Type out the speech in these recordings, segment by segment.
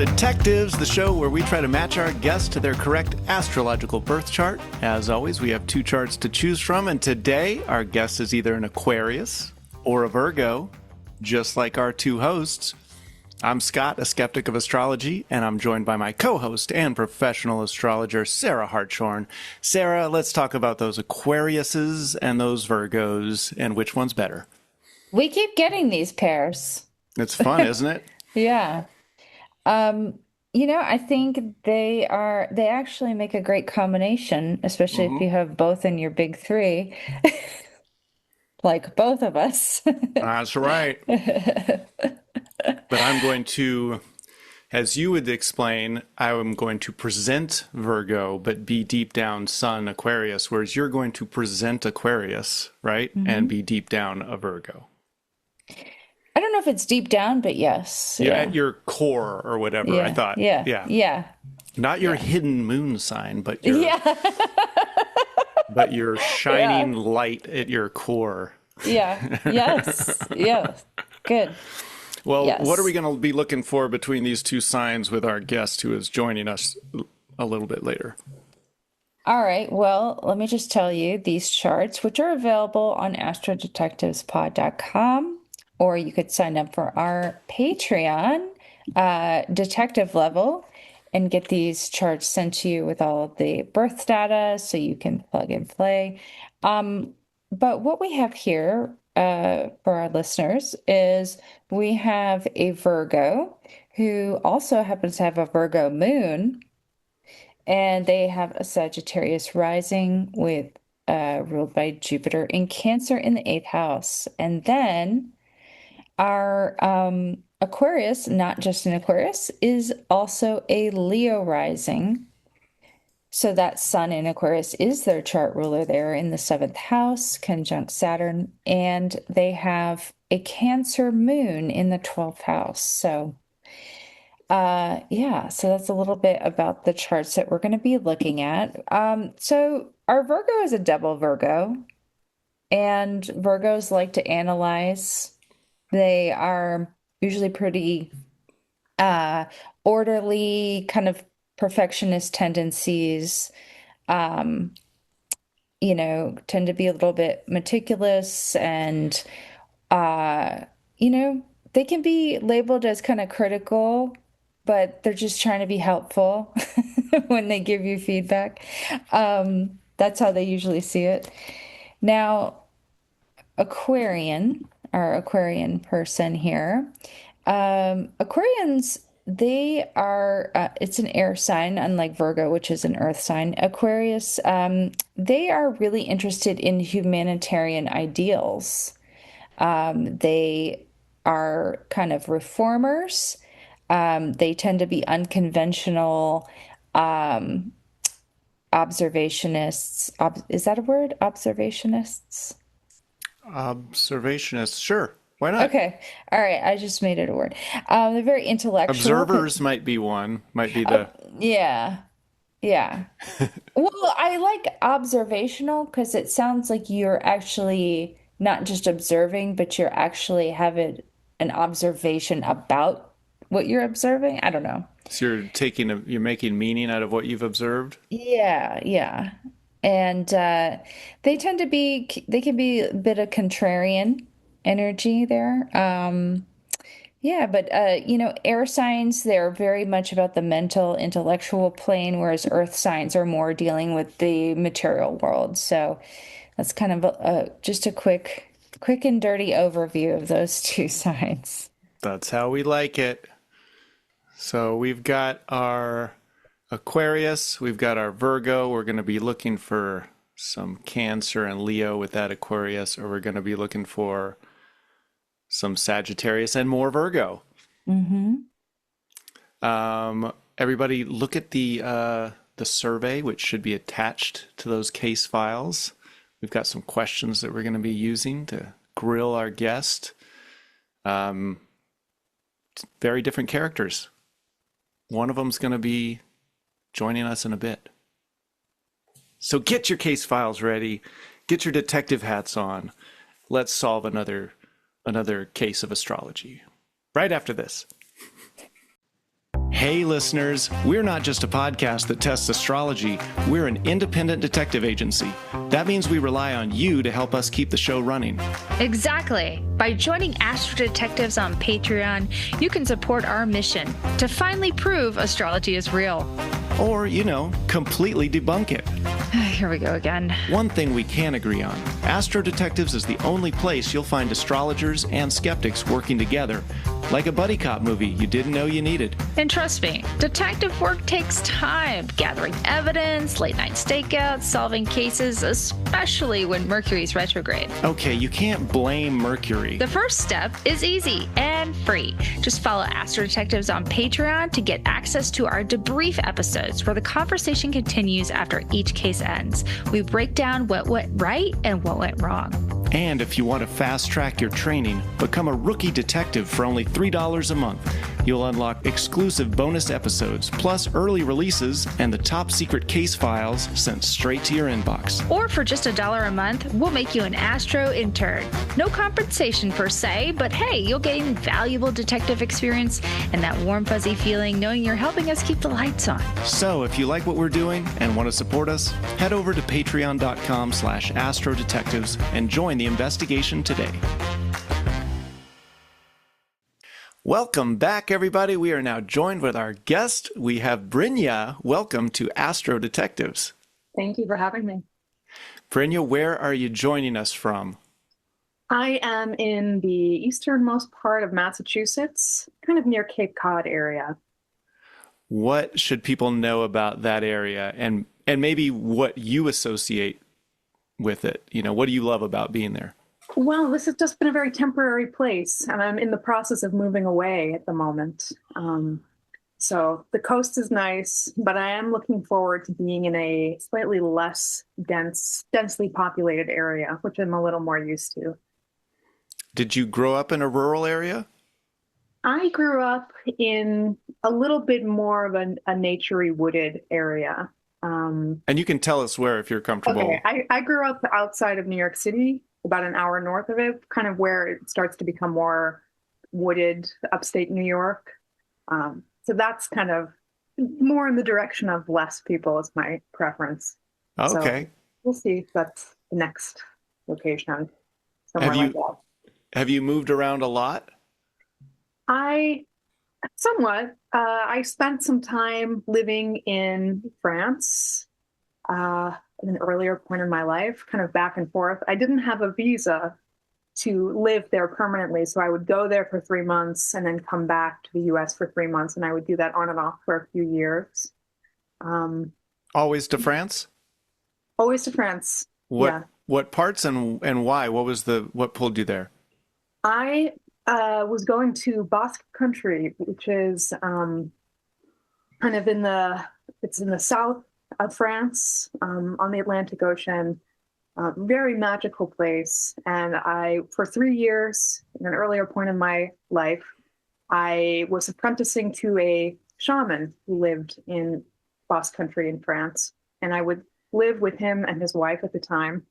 AstroDetectives, the show where we try to match our guests to their correct astrological birth chart. As always, we have two charts to choose from, and today our guest is either an Aquarius or a Virgo, just like our two hosts. I'm Scott, a skeptic of astrology, and I'm joined by my co-host and professional astrologer, Sarah Hartshorn. Sarah, let's talk about those Aquariuses and those Virgos, and which one's better. We keep getting these pairs. It's fun, isn't it? Yeah. I think they actually make a great combination, especially if you have both in your big three, like both of us. That's right. But I'm going to, as you would explain, I am going to present Virgo, but be deep down Sun Aquarius, whereas you're going to present Aquarius, right? And be deep down a Virgo. I don't know if it's deep down, but yes. Yeah, at your core or whatever, Yeah. I thought. Yeah. Not your hidden moon sign, but your, Yeah. but your shining light at your core. Yeah. Yes. Yeah. Good. Well, Yes. what are we going to be looking for between these two signs with our guest who is joining us a little bit later? All right. Well, let me just tell you these charts, which are available on AstroDetectivesPod.com, or you could sign up for our Patreon detective level and get these charts sent to you with all of the birth data so you can plug and play. But what we have here for our listeners is we have a Virgo who also happens to have a Virgo moon, and they have a Sagittarius rising with ruled by Jupiter in Cancer in the 8th house. And then our Aquarius, not just an Aquarius, is also a Leo rising. So that Sun in Aquarius is their chart ruler there in the 7th house, conjunct Saturn, and they have a Cancer moon in the 12th house. So so that's a little bit about the charts that we're going to be looking at. So our Virgo is a double Virgo, and Virgos like to analyze. They are usually pretty orderly, kind of perfectionist tendencies, tend to be a little bit meticulous, and, they can be labeled as kind of critical, but they're just trying to be helpful when they give you feedback. That's how they usually see it. Now, our Aquarian person here. Aquarians, they are, it's an air sign, unlike Virgo, which is an earth sign. Aquarius, they are really interested in humanitarian ideals. They are kind of reformers. They tend to be unconventional, observationists. Is that a word? Observationists? Observationists, sure. Why not? Okay. All right. I just made it a word. They're very intellectual. Observers might be one. Might be the... Yeah. Yeah. Well, I like observational because it sounds like you're actually not just observing, but you're actually having an observation about what you're observing. I don't know. So you're making meaning out of what you've observed? Yeah. Yeah. And they tend to they can be a bit of contrarian energy there. But air signs, they're very much about the mental, intellectual plane, whereas earth signs are more dealing with the material world. So that's kind of just a quick and dirty overview of those two signs. That's how we like it. So we've got our Aquarius, we've got our Virgo. We're going to be looking for some Cancer and Leo with that Aquarius, or we're going to be looking for some Sagittarius and more Virgo. Everybody look at the survey, which should be attached to those case files. We've got some questions that we're going to be using to grill our guest. Very different characters. One of them's going to be joining us in a bit. So get your case files ready. Get your detective hats on. Let's solve another case of astrology right after this. Hey, listeners, we're not just a podcast that tests astrology, we're an independent detective agency. That means we rely on you to help us keep the show running. Exactly. By joining AstroDetectives on Patreon, you can support our mission to finally prove astrology is real. Or, completely debunk it. Here we go again. One thing we can agree on, Astro Detectives is the only place you'll find astrologers and skeptics working together, like a buddy cop movie you didn't know you needed. And trust me, detective work takes time. Gathering evidence, late night stakeouts, solving cases, especially when Mercury's retrograde. Okay, you can't blame Mercury. The first step is easy and free. Just follow Astro Detectives on Patreon to get access to our debrief episodes where the conversation continues after each case ends. We break down what went right and what went wrong. And if you want to fast track your training, become a rookie detective for only $3 a month. You'll unlock exclusive bonus episodes, plus early releases and the top secret case files sent straight to your inbox. Or for just $1 a month, we'll make you an Astro intern. No compensation per se, but hey, you'll gain valuable detective experience and that warm fuzzy feeling knowing you're helping us keep the lights on. So if you like what we're doing and want to support us, head over to patreon.com/astrodetectives and join the investigation today. Welcome back, everybody. We are now joined with our guest. We have Brynja. Welcome to Astro Detectives. Thank you for having me. Brynja, where are you joining us from? I am in the easternmost part of Massachusetts, kind of near Cape Cod area. What should people know about that area and maybe what you associate with it? What do you love about being there? Well, this has just been a very temporary place, and I'm in the process of moving away at the moment. So the coast is nice, but I am looking forward to being in a slightly less densely populated area, which I'm a little more used to. Did you grow up in a rural area? I grew up in a little bit more of a naturey wooded area. And you can tell us where if you're comfortable. Okay, I grew up outside of New York City, about an hour north of it, kind of where it starts to become more wooded, upstate New York. So that's kind of more in the direction of less people is my preference. Okay. So we'll see if that's the next location, somewhere like that. Have you moved around a lot? Somewhat. I spent some time living in France at an earlier point in my life, kind of back and forth. I didn't have a visa to live there permanently, so I would go there for 3 months and then come back to the US for 3 months, and I would do that on and off for a few years. Always to France? Always to France. What parts and why? What pulled you there? I was going to Basque Country, which is kind of in the south of France, on the Atlantic Ocean. Very magical place. And for 3 years, in an earlier point in my life, I was apprenticing to a shaman who lived in Basque Country in France. And I would live with him and his wife at the time.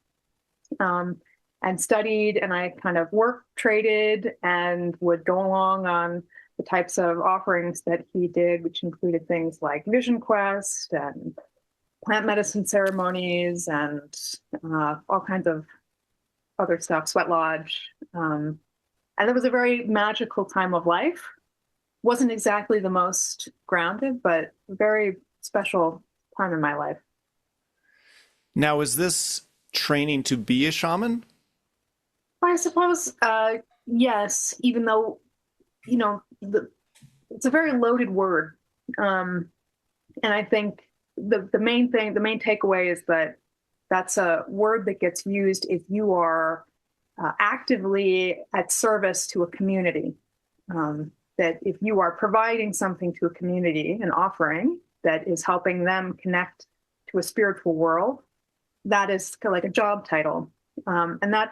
And studied, and I kind of traded, and would go along on the types of offerings that he did, which included things like Vision Quest and plant medicine ceremonies and all kinds of other stuff, Sweat Lodge. And it was a very magical time of life. Wasn't exactly the most grounded, but a very special time in my life. Now, is this training to be a shaman? I suppose, yes, even though, it's a very loaded word. And I think the main takeaway is that that's a word that gets used if you are actively at service to a community. That if you are providing something to a community, an offering that is helping them connect to a spiritual world, that is kind of like a job title. And that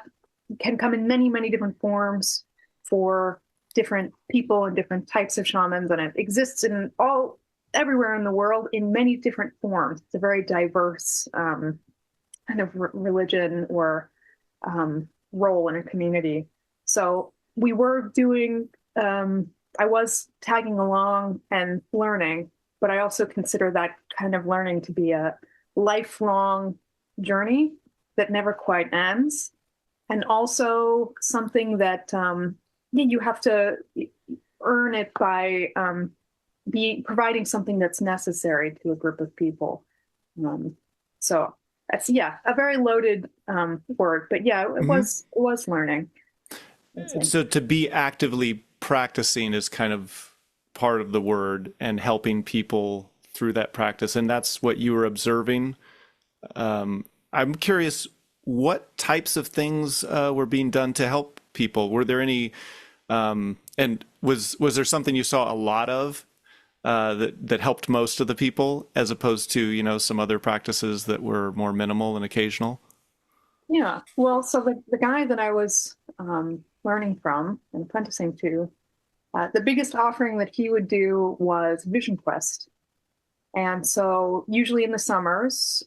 can come in many, many different forms for different people and different types of shamans. And it exists everywhere in the world in many different forms. It's a very diverse kind of religion or role in a community. So we were doing I was tagging along and learning, but I also consider that kind of learning to be a lifelong journey that never quite ends. And also something that you have to earn it by be providing something that's necessary to a group of people. So that's a very loaded word, but yeah, it was learning. So to be actively practicing is kind of part of the word and helping people through that practice, and that's what you were observing. I'm curious, what types of things were being done to help people? Were there any, and was there something you saw a lot of that helped most of the people, as opposed to some other practices that were more minimal and occasional? Yeah, well, so the guy that I was learning from and apprenticing to, the biggest offering that he would do was Vision Quest. And so usually in the summers,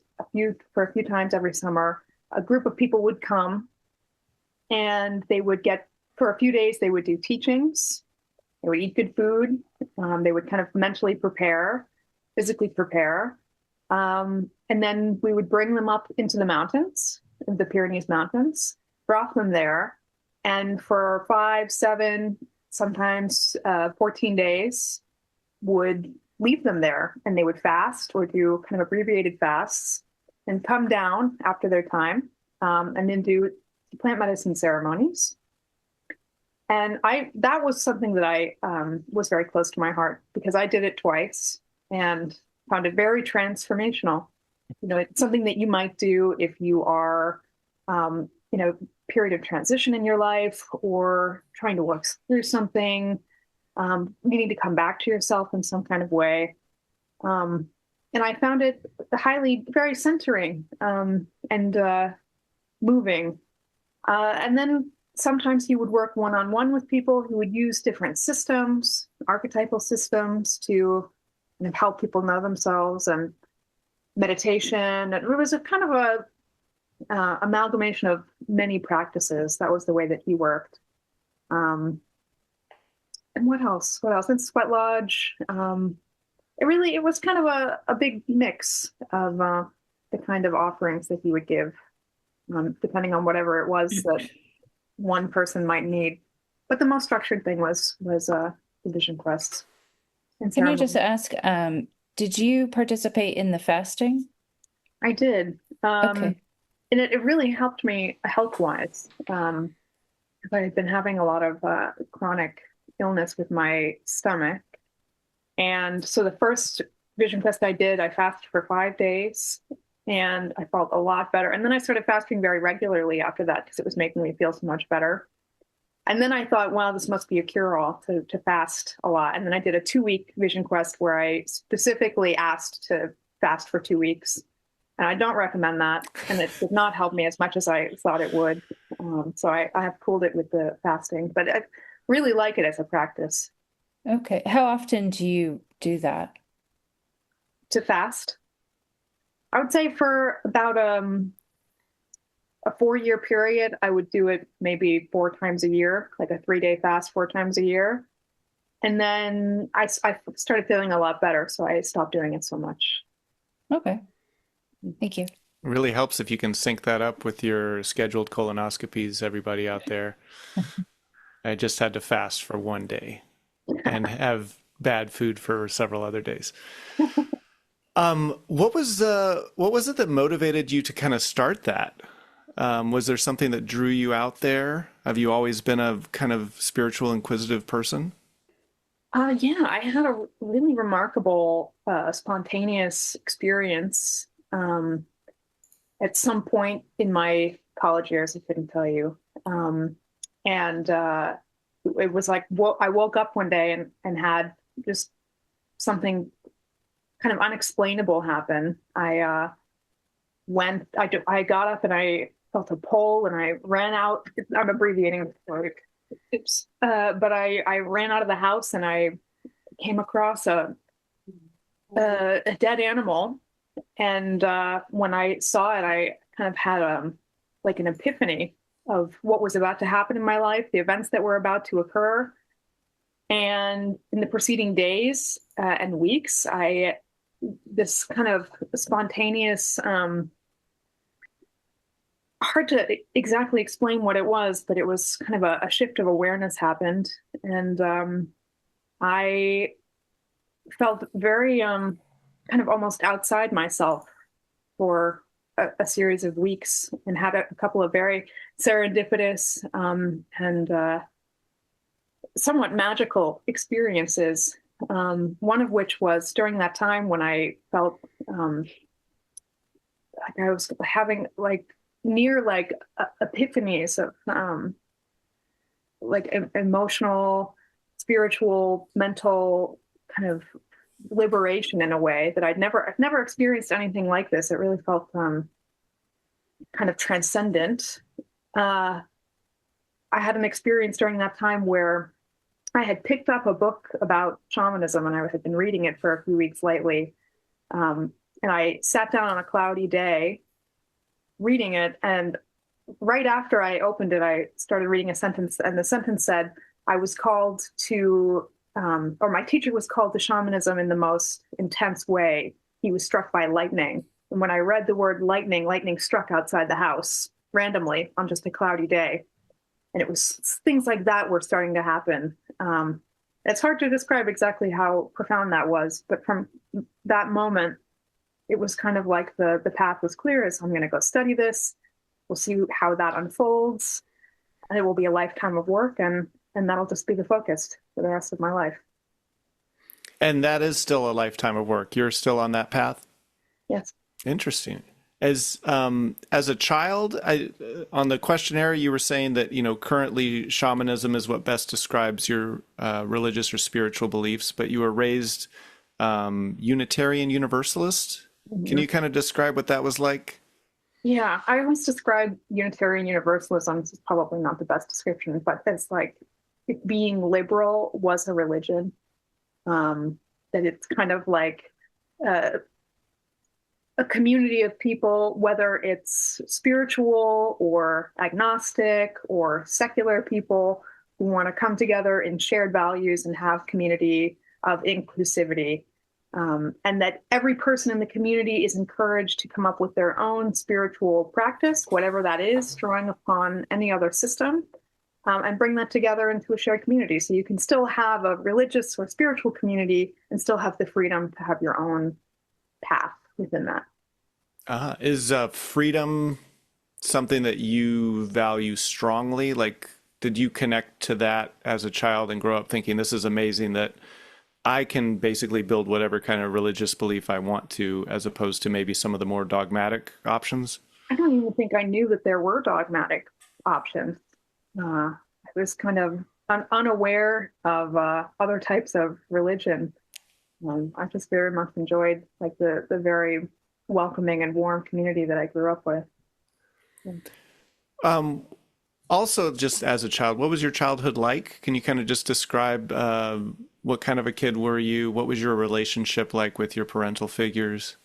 for a few times every summer, a group of people would come and they would for a few days, they would do teachings. They would eat good food. They would kind of mentally prepare, physically prepare. And then we would bring them up into the mountains, the Pyrenees Mountains, drop them there. And for 5, 7, sometimes 14 days, would leave them there, and they would fast or do kind of abbreviated fasts and come down after their time, and then do plant medicine ceremonies. And that was something that I was very close to my heart, because I did it twice and found it very transformational. It's something that you might do if you are, period of transition in your life, or trying to work through something, needing to come back to yourself in some kind of way. And I found it very centering, and moving. And then sometimes he would work one-on-one with people who would use different systems, archetypal systems, to help people know themselves, and meditation. And it was a kind of a amalgamation of many practices. That was the way that he worked. And what else? In Sweat Lodge, it was kind of a big mix of the kind of offerings that he would give, depending on whatever it was that one person might need. But the most structured thing was the Vision Quests. Can I just ask, did you participate in the fasting? I did. Okay. And it really helped me health-wise, because I had been having a lot of chronic illness with my stomach. And so the first Vision Quest I did, I fasted for 5 days, and I felt a lot better. And then I started fasting very regularly after that, because it was making me feel so much better. And then I thought, wow, this must be a cure-all to fast a lot. And then I did a 2-week Vision Quest where I specifically asked to fast for 2 weeks. And I don't recommend that. And it did not help me as much as I thought it would. So I have cooled it with the fasting, but I really like it as a practice. Okay. How often do you do that? To fast? I would say for about a 4-year period, I would do it maybe 4 times a year, like a 3-day fast 4 times a year. And then I started feeling a lot better, so I stopped doing it so much. Okay. Thank you. It really helps if you can sync that up with your scheduled colonoscopies, everybody out there. I just had to fast for 1 day and have bad food for several other days. What was it that motivated you to kind of start that? Was there something that drew you out there? Have you always been a kind of spiritual, inquisitive person? Yeah, I had a really remarkable, spontaneous experience at some point in my college years. I couldn't tell you. And it was like, I woke up one day and had just something kind of unexplainable happen. I got up and I felt a pull, and I ran out. I'm abbreviating. Oops. But I ran out of the house, and I came across a dead animal. And when I saw it, I kind of had like an epiphany of what was about to happen in my life, the events that were about to occur. And in the preceding days and weeks, this kind of spontaneous, hard to exactly explain what it was, but it was kind of a shift of awareness happened. And I felt very kind of almost outside myself for a series of weeks, and had a couple of very serendipitous and somewhat magical experiences. One of which was during that time when I felt like I was having like near like epiphanies of like emotional, spiritual, mental kind of liberation in a way that I've never experienced anything like this. It really felt kind of transcendent. I had an experience during that time where I had picked up a book about shamanism, and I had been reading it for a few weeks lately. And I sat down on a cloudy day reading it, and right after I opened it, I started reading a sentence, and the sentence said, I was called to, or my teacher was called to shamanism in the most intense way. He was struck by lightning. And when I read the word lightning, lightning struck outside the house randomly on just a cloudy day. And it was things like that were starting to happen. It's hard to describe exactly how profound that was, but from that moment, it was kind of like the path was clear. As I'm going to go study this. We'll see how that unfolds, and it will be a lifetime of work, and that'll just be the focus for the rest of my life. And that is still a lifetime of work. You're still on that path? Yes. Interesting. As a child, on the questionnaire, you were saying that, currently shamanism is what best describes your religious or spiritual beliefs, but you were raised Unitarian Universalist. Mm-hmm. Can you kind of describe what that was like? Yeah, I always describe Unitarian Universalism, this is probably not the best description, but it's like being liberal was a religion. That it's kind of like a community of people, whether it's spiritual or agnostic or secular people who want to come together in shared values and have community of inclusivity. And that every person in the community is encouraged to come up with their own spiritual practice, whatever that is, drawing upon any other system, and bring that together into a shared community. So you can still have a religious or spiritual community and still have the freedom to have your own path within that. Is freedom something that you value strongly? Like, did you connect to that as a child and grow up thinking this is amazing that I can basically build whatever kind of religious belief I want to, as opposed to maybe some of the more dogmatic options? I don't even think I knew that there were dogmatic options. I was kind of unaware of other types of religion. I just very much enjoyed like the very welcoming and warm community that I grew up with. Also, just as a child, what was your childhood like? Can you kind of just describe what kind of a kid were you? What was your relationship like with your parental figures?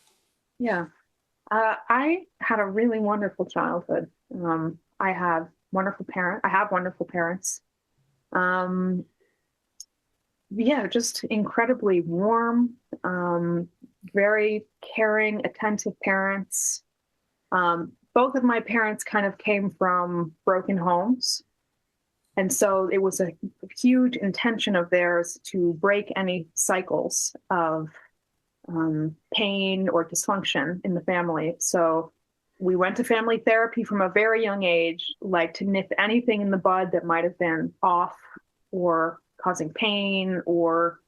Yeah, I had a really wonderful childhood. I have wonderful parents. Yeah, just incredibly warm, very caring, attentive parents. Both of my parents kind of came from broken homes. And so it was a huge intention of theirs to break any cycles of pain or dysfunction in the family. So we went to family therapy from a very young age, like to nip anything in the bud that might have been off or causing pain or,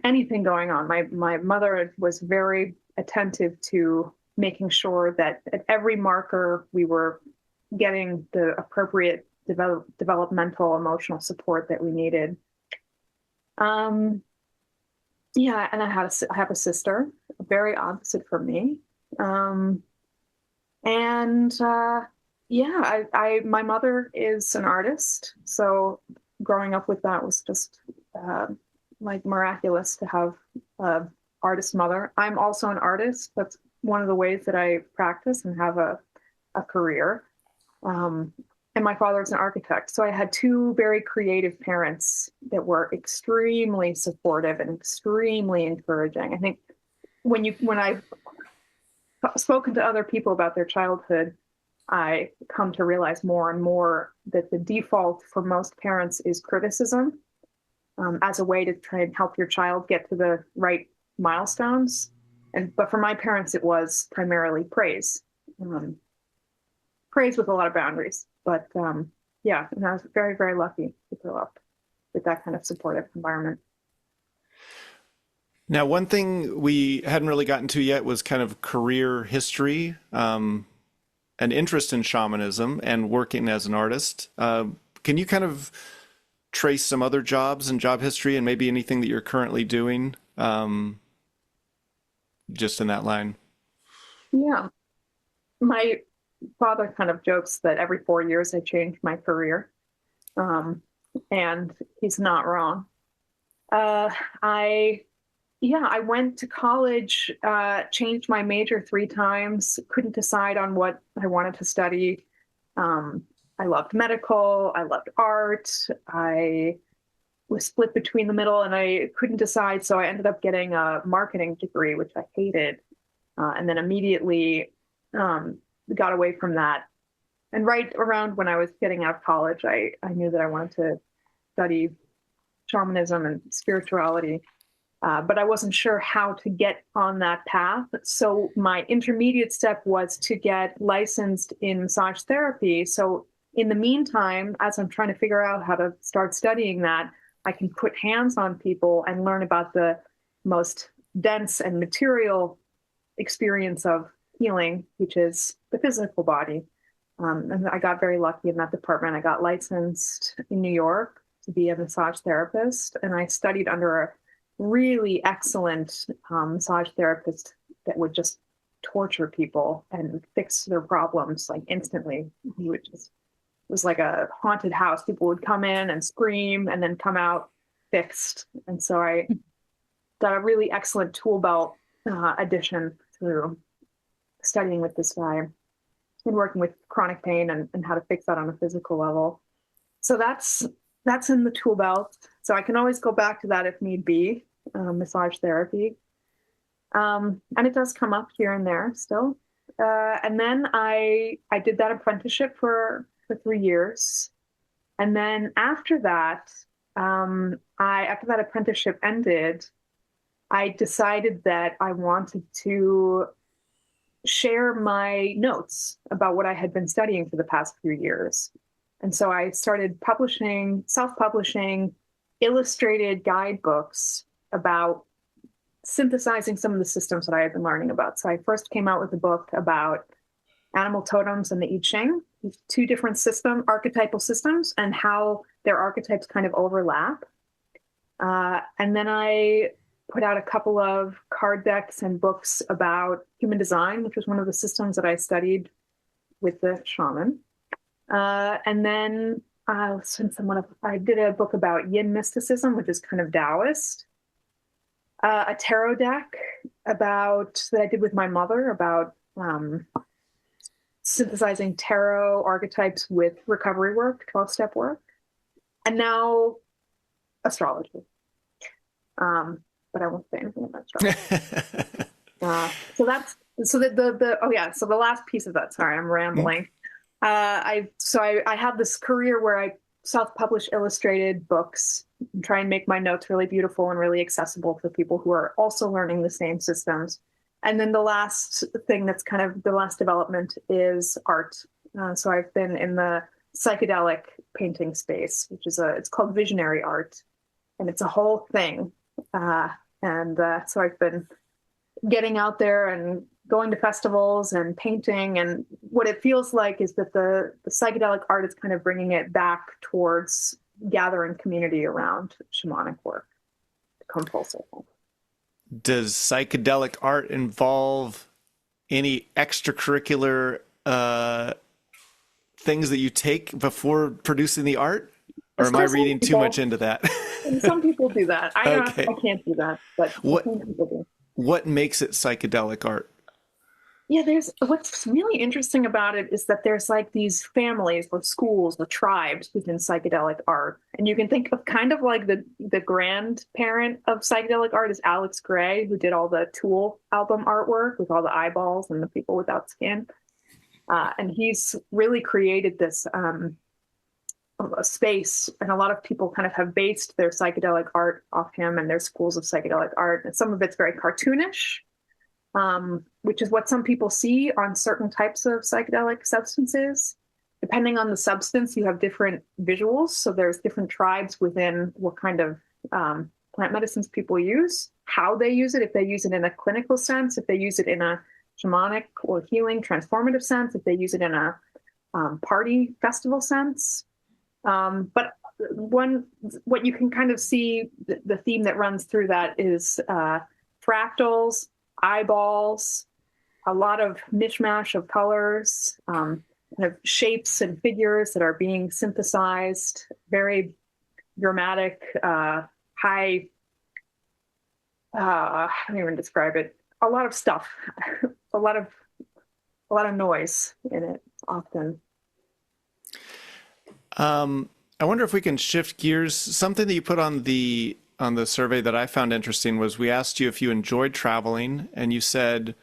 anything going on. My mother was very attentive to making sure that at every marker we were getting the appropriate developmental emotional support that we needed. Yeah, and I have a sister, very opposite from me. Yeah, my mother is an artist, so growing up with that was just like miraculous to have an artist mother. I'm also an artist. That's one of the ways that I practice and have a career. and my father's an architect. So I had two very creative parents that were extremely supportive and extremely encouraging. I think when I've spoken to other people about their childhood, I come to realize more and more that the default for most parents is criticism, as a way to try and help your child get to the right milestones. But for my parents, it was primarily praise, praise with a lot of boundaries. But yeah, and I was very, very lucky to grow up with that kind of supportive environment. Now, one thing we hadn't really gotten to yet was kind of career history, an interest in shamanism and working as an artist. Can you kind of trace some other jobs and job history and maybe anything that you're currently doing, just in that line? Yeah. My father kind of jokes that every 4 years I change my career. And he's not wrong. I went to college, changed my major 3 times, couldn't decide on what I wanted to study. I loved medical, I loved art, I was split between the middle and I couldn't decide. So I ended up getting a marketing degree, which I hated, and then immediately got away from that. And right around when I was getting out of college, I knew that I wanted to study shamanism and spirituality. But I wasn't sure how to get on that path. So my intermediate step was to get licensed in massage therapy. So in the meantime, as I'm trying to figure out how to start studying that, I can put hands on people and learn about the most dense and material experience of healing, which is the physical body. And I got very lucky in that department. I got licensed in New York to be a massage therapist, and I studied under a really excellent massage therapist that would just torture people and fix their problems like instantly. He would just, it was like a haunted house. People would come in and scream and then come out fixed. And so I got a really excellent tool belt addition through studying with this guy and working with chronic pain and how to fix that on a physical level. So that's in the tool belt. So I can always go back to that if need be, massage therapy. And it does come up here and there still. And then I did that apprenticeship for 3 years. And then after that, after that apprenticeship ended, I decided that I wanted to share my notes about what I had been studying for the past few years. And so I started self-publishing illustrated guidebooks about synthesizing some of the systems that I had been learning about. So I first came out with a book about animal totems and the I Ching, these 2 different archetypal systems, and how their archetypes kind of overlap. And then I put out a couple of card decks and books about human design, which was one of the systems that I studied with the shaman. And then I did a book about yin mysticism, which is kind of Taoist. A tarot deck that I did with my mother about synthesizing tarot archetypes with recovery work, 12-step work, and now astrology. But I won't say anything about astrology. So the last piece of that. Sorry, I'm rambling. I have this career where I self-publish illustrated books and try and make my notes really beautiful and really accessible for people who are also learning the same systems. And then the last thing that's kind of the last development is art. So I've been in the psychedelic painting space, it's called visionary art, and it's a whole thing. So I've been getting out there and going to festivals and painting, and what it feels like is that the psychedelic art is kind of bringing it back towards gathering community around shamanic work to come full circle. Does psychedelic art involve any extracurricular things that you take before producing the art? Or am I reading too much into that? Some people do that. I can't do that, but what some people do. What makes it psychedelic art? Yeah, there's what's really interesting about it is that there's like these families or schools or tribes within psychedelic art. And you can think of kind of like the grandparent of psychedelic art is Alex Gray, who did all the Tool album artwork with all the eyeballs and the people without skin. And he's really created this a space, and a lot of people kind of have based their psychedelic art off him and their schools of psychedelic art. And some of it's very cartoonish, which is what some people see on certain types of psychedelic substances. Depending on the substance, you have different visuals. So there's different tribes within what kind of plant medicines people use, how they use it, if they use it in a clinical sense, if they use it in a shamanic or healing transformative sense, if they use it in a party festival sense. But what you can kind of see, the theme that runs through that is fractals, eyeballs, a lot of mishmash of colors, kind of shapes and figures that are being synthesized, very dramatic, high, I don't even describe it, a lot of stuff, a lot of noise in it often. I wonder if we can shift gears. Something that you put on the survey that I found interesting was we asked you if you enjoyed traveling, and you said,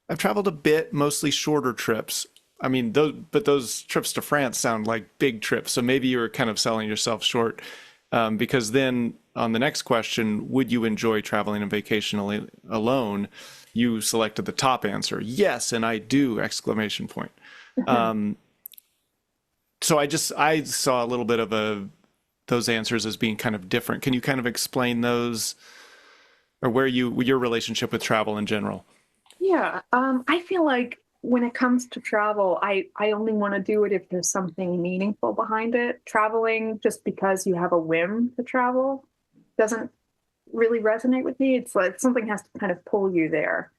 "I've traveled a bit, mostly shorter trips." I mean, those trips to France sound like big trips. So maybe you were kind of selling yourself short, because then on the next question, would you enjoy traveling and vacation alone? You selected the top answer, yes, and I do! Exclamation point. So I saw a little bit of those answers as being kind of different. Can you kind of explain those, or your relationship with travel in general? Yeah, I feel like when it comes to travel, I only want to do it if there's something meaningful behind it. Traveling just because you have a whim to travel doesn't really resonate with me. It's like something has to kind of pull you there.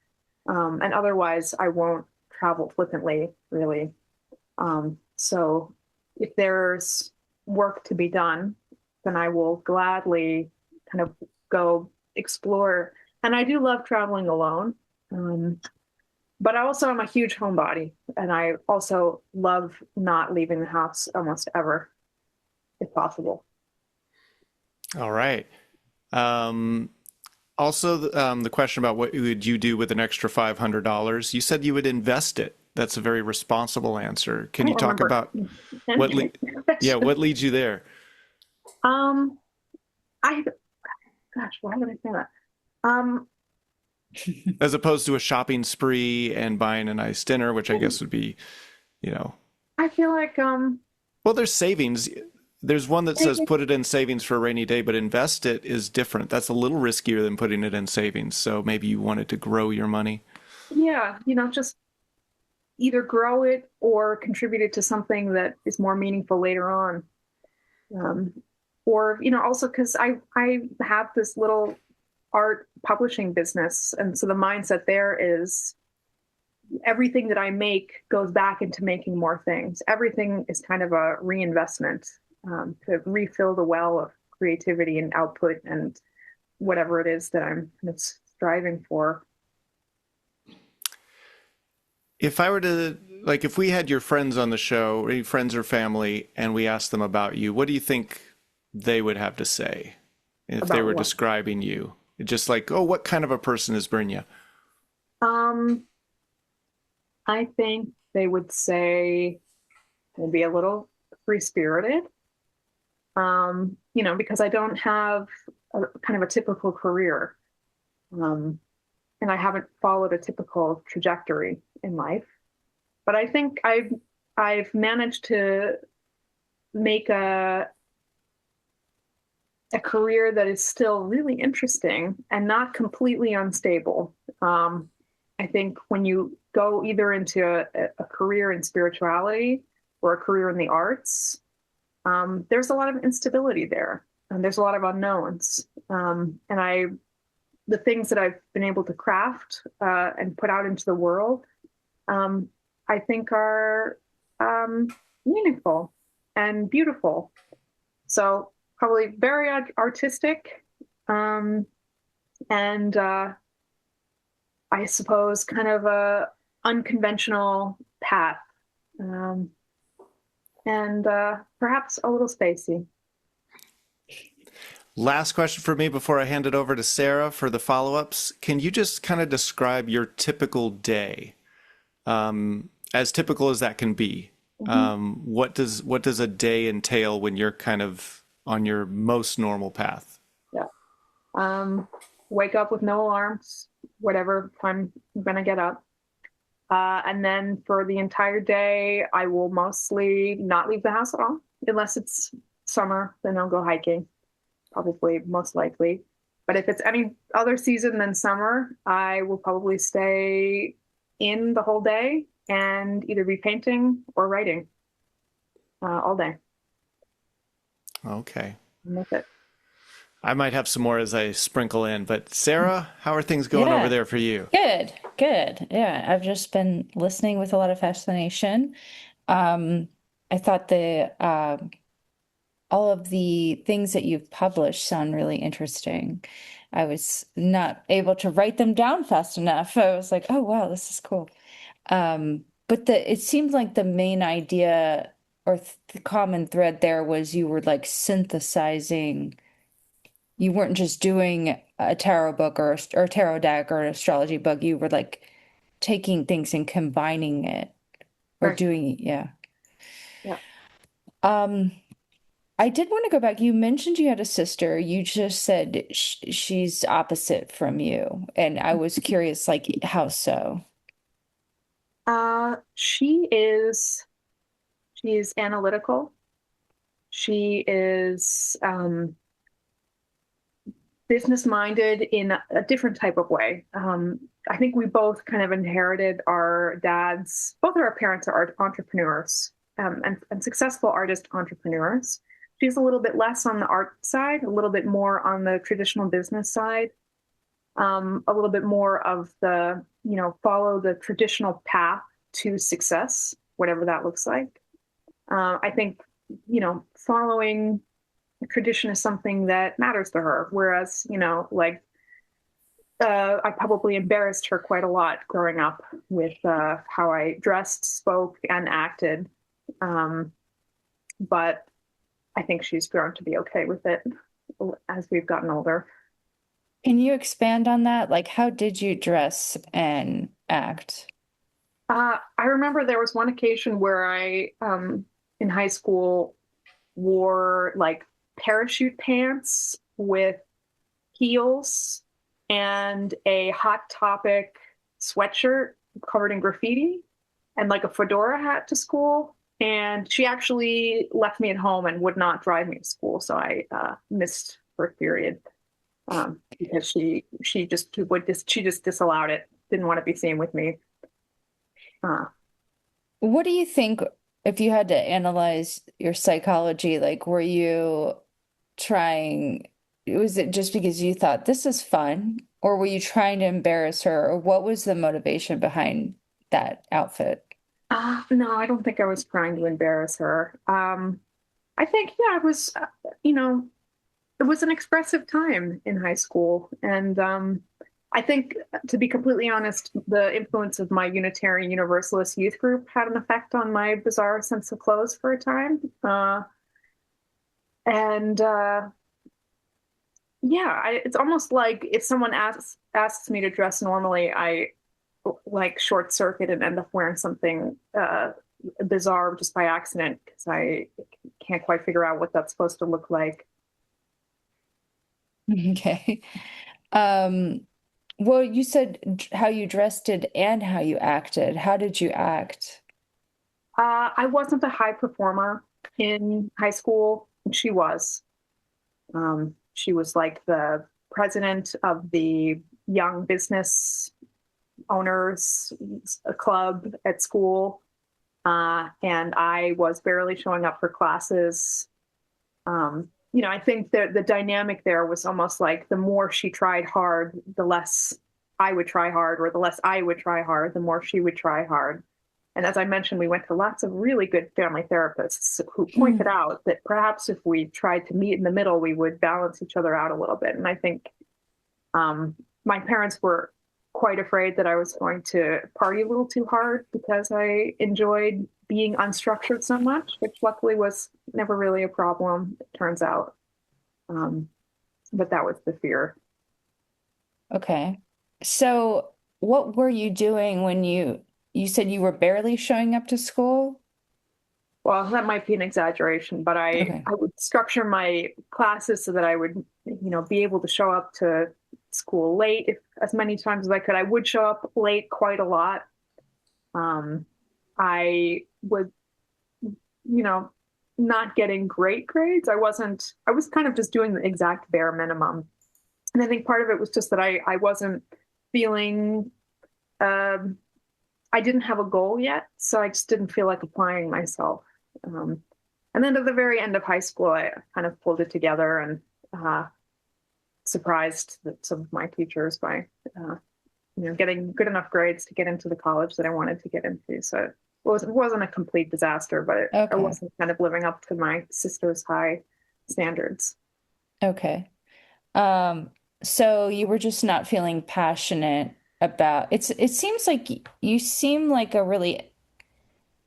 And otherwise I won't travel flippantly, really. So if there's work to be done, then I will gladly kind of go explore. And I do love traveling alone. But I also am a huge homebody, and I also love not leaving the house almost ever, if possible. All right. Also, the question about what would you do with an extra $500? You said you would invest it. That's a very responsible answer. Can I you don't talk remember about what? answering that Yeah, question. what leads you there? Um, I gosh, why would I say that? Um, As opposed to a shopping spree and buying a nice dinner, which I guess would be, you know, I feel like well, there's savings. There's one that says maybe, put it in savings for a rainy day, but invest it is different. That's a little riskier than putting it in savings. So maybe you wanted to grow your money. yeah, just either grow it or contribute it to something that is more meaningful later on. Um, or also because I have this little art publishing business, and so the mindset there is everything that I make goes back into making more things. Everything is kind of a reinvestment, to refill the well of creativity and output and whatever it is that I'm kind of striving for. If I were to, like, if we had your friends on the show, or any friends or family, and we asked them about you, what do you think they would have to say if they About were what? describing you? Just like, oh, what kind of a person is Brynja? Um, I think they would say maybe a little free spirited. Because I don't have a kind of a typical career. Um, and I haven't followed a typical trajectory in life. But I think I've managed to make a career that is still really interesting and not completely unstable. I think when you go either into a career in spirituality or a career in the arts, there's a lot of instability there, and there's a lot of unknowns. And the things that I've been able to craft and put out into the world, I think are meaningful and beautiful. So probably very artistic, and I suppose kind of unconventional path, um, and perhaps a little spacey. Last question for me before I hand it over to Sarah for the follow-ups. Can you just kind of describe your typical day, as typical as that can be? What does a day entail when you're kind of on your most normal path? Yeah. Wake up with no alarms, whatever time I'm gonna get up. And then for the entire day, I will mostly not leave the house at all, unless it's summer, then I'll go hiking, probably most likely. But if it's any other season than summer, I will probably stay in the whole day and either be painting or writing all day. Okay. And that's it. I might have some more as I sprinkle in, but Sarah, how are things going over there for you? Good, good. Yeah, I've just been listening with a lot of fascination. I thought all of the things that you've published sound really interesting. I was not able to write them down fast enough. I was like, oh wow, this is cool. But it seemed like the main idea or the common thread there was you were like synthesizing. You weren't just doing a tarot book or tarot deck or an astrology book. You were like taking things and combining it or Right. doing, yeah. Yeah. I did want to go back. You mentioned you had a sister. You just said she's opposite from you, and I was curious, like, how so? She is analytical. She is business minded in a different type of way. I think we both kind of inherited our dads. Both of our parents are entrepreneurs, and successful artist entrepreneurs. She's a little bit less on the art side, a little bit more on the traditional business side, a little bit more of the, follow the traditional path to success, whatever that looks like. I think, following tradition is something that matters to her. Whereas, I probably embarrassed her quite a lot growing up with how I dressed, spoke, and acted. But I think she's grown to be okay with it as we've gotten older. Can you expand on that? Like, how did you dress and act? I remember there was one occasion where I, in high school, wore like parachute pants with heels and a Hot Topic sweatshirt covered in graffiti and like a fedora hat to school. And she actually left me at home and would not drive me to school. So I missed first period because she just disallowed it. Didn't want to be seen with me. What do you think if you had to analyze your psychology, like, were you trying, was it just because you thought this is fun, or were you trying to embarrass her, or what was the motivation behind that outfit? No, I don't think I was trying to embarrass her. I think, yeah, it was, it was an expressive time in high school. And I think, to be completely honest, the influence of my Unitarian Universalist youth group had an effect on my bizarre sense of clothes for a time. And yeah, it's almost like if someone asks me to dress normally, I like short circuit and end up wearing something bizarre just by accident because I can't quite figure out what that's supposed to look like. Okay. Well, you said how you dressed it and how you acted. How did you act? I wasn't a high performer in high school. She was. She was like the president of the young business owners club at school. And I was barely showing up for classes. I think the dynamic there was almost like the more she tried hard, the less I would try hard, or the less I would try hard, the more she would try hard. And as I mentioned, we went to lots of really good family therapists who pointed out that perhaps if we tried to meet in the middle, we would balance each other out a little bit. And I think my parents were quite afraid that I was going to party a little too hard because I enjoyed being unstructured so much, which luckily was never really a problem, it turns out. Um, but that was the fear. Okay. So what were you doing when you said you were barely showing up to school? Well, that might be an exaggeration, but Okay. I would structure my classes so that I would, be able to show up to school late if as many times as I could. I would show up late quite a lot. Um, I would, not getting great grades. I was kind of just doing the exact bare minimum. And I think part of it was just that I wasn't feeling, um, I didn't have a goal yet. So I just didn't feel like applying myself. Um, and then at the very end of high school, I kind of pulled it together and surprised some of my teachers by, getting good enough grades to get into the college that I wanted to get into. So it wasn't a complete disaster, but I Okay. wasn't kind of living up to my sister's high standards. Okay. Um, so you were just not feeling passionate about it seems like you seem like a really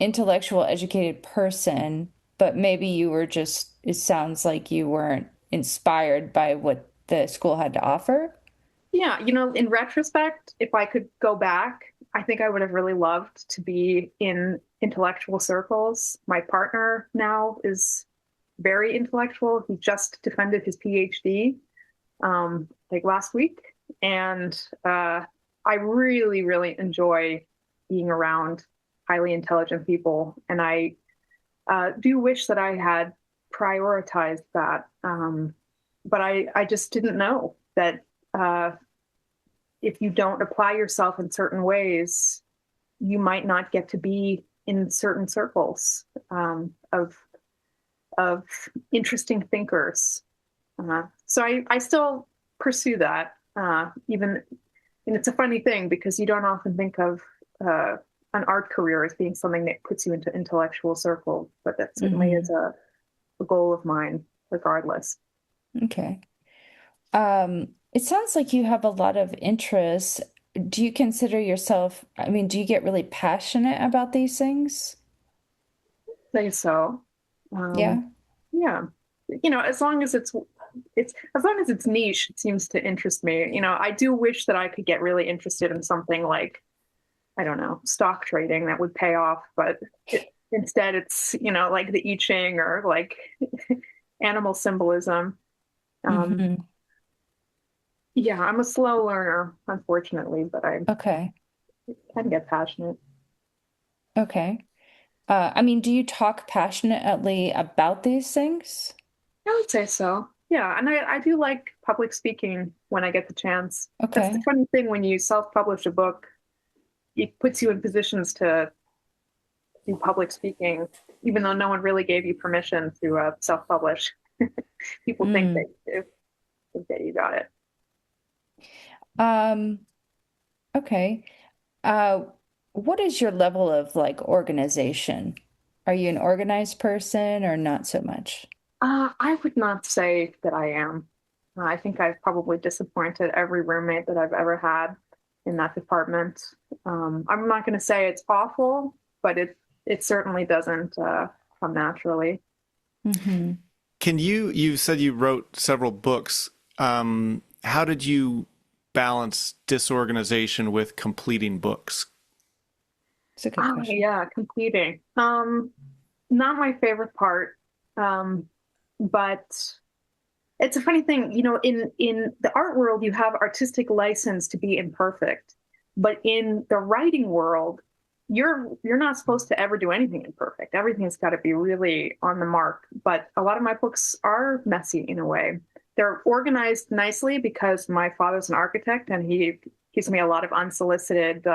intellectual, educated person, but maybe you were just, it sounds like you weren't inspired by what the school had to offer. Yeah, in retrospect, if I could go back, I think I would have really loved to be in intellectual circles. My partner now is very intellectual. He just defended his PhD like last week. And I really, really enjoy being around highly intelligent people. And I do wish that I had prioritized that. But I just didn't know that if you don't apply yourself in certain ways, you might not get to be in certain circles of interesting thinkers. So I still pursue that, even, and it's a funny thing because you don't often think of an art career as being something that puts you into intellectual circles, but that certainly is Hmm. a goal of mine, regardless. Okay. It sounds like you have a lot of interests. Do you consider yourself, I mean, do you get really passionate about these things? Say so. Um, Yeah. yeah, as long as it's as long as it's niche, it seems to interest me. I do wish that I could get really interested in something like, I don't know, stock trading that would pay off, but instead it's, like the I Ching or like animal symbolism. Um, Hmm. yeah, I'm a slow learner, unfortunately, but I Okay. can get passionate. Okay. I mean, do you talk passionately about these things? I would say so. Yeah, and I do like public speaking when I get the chance. That's the Okay. funny thing when you self-publish a book, it puts you in positions to do public speaking, even though no one really gave you permission to self-publish. People think that Mm. you do, think that you got it. Um, okay. Uh, what is your level of like organization? Are you an organized person or not so much? I would not say that I am. I think I've probably disappointed every roommate that I've ever had in that department. I'm not going to say it's awful, but it certainly doesn't come naturally. Hmm. You said you wrote several books. How did you balance disorganization with completing books? It's a good Oh question. yeah, completing. Not my favorite part, um, but it's a funny thing, in the art world, you have artistic license to be imperfect, but in the writing world, you're not supposed to ever do anything imperfect. Everything's got to be really on the mark. But a lot of my books are messy in a way. They're organized nicely because my father's an architect and he gives me a lot of unsolicited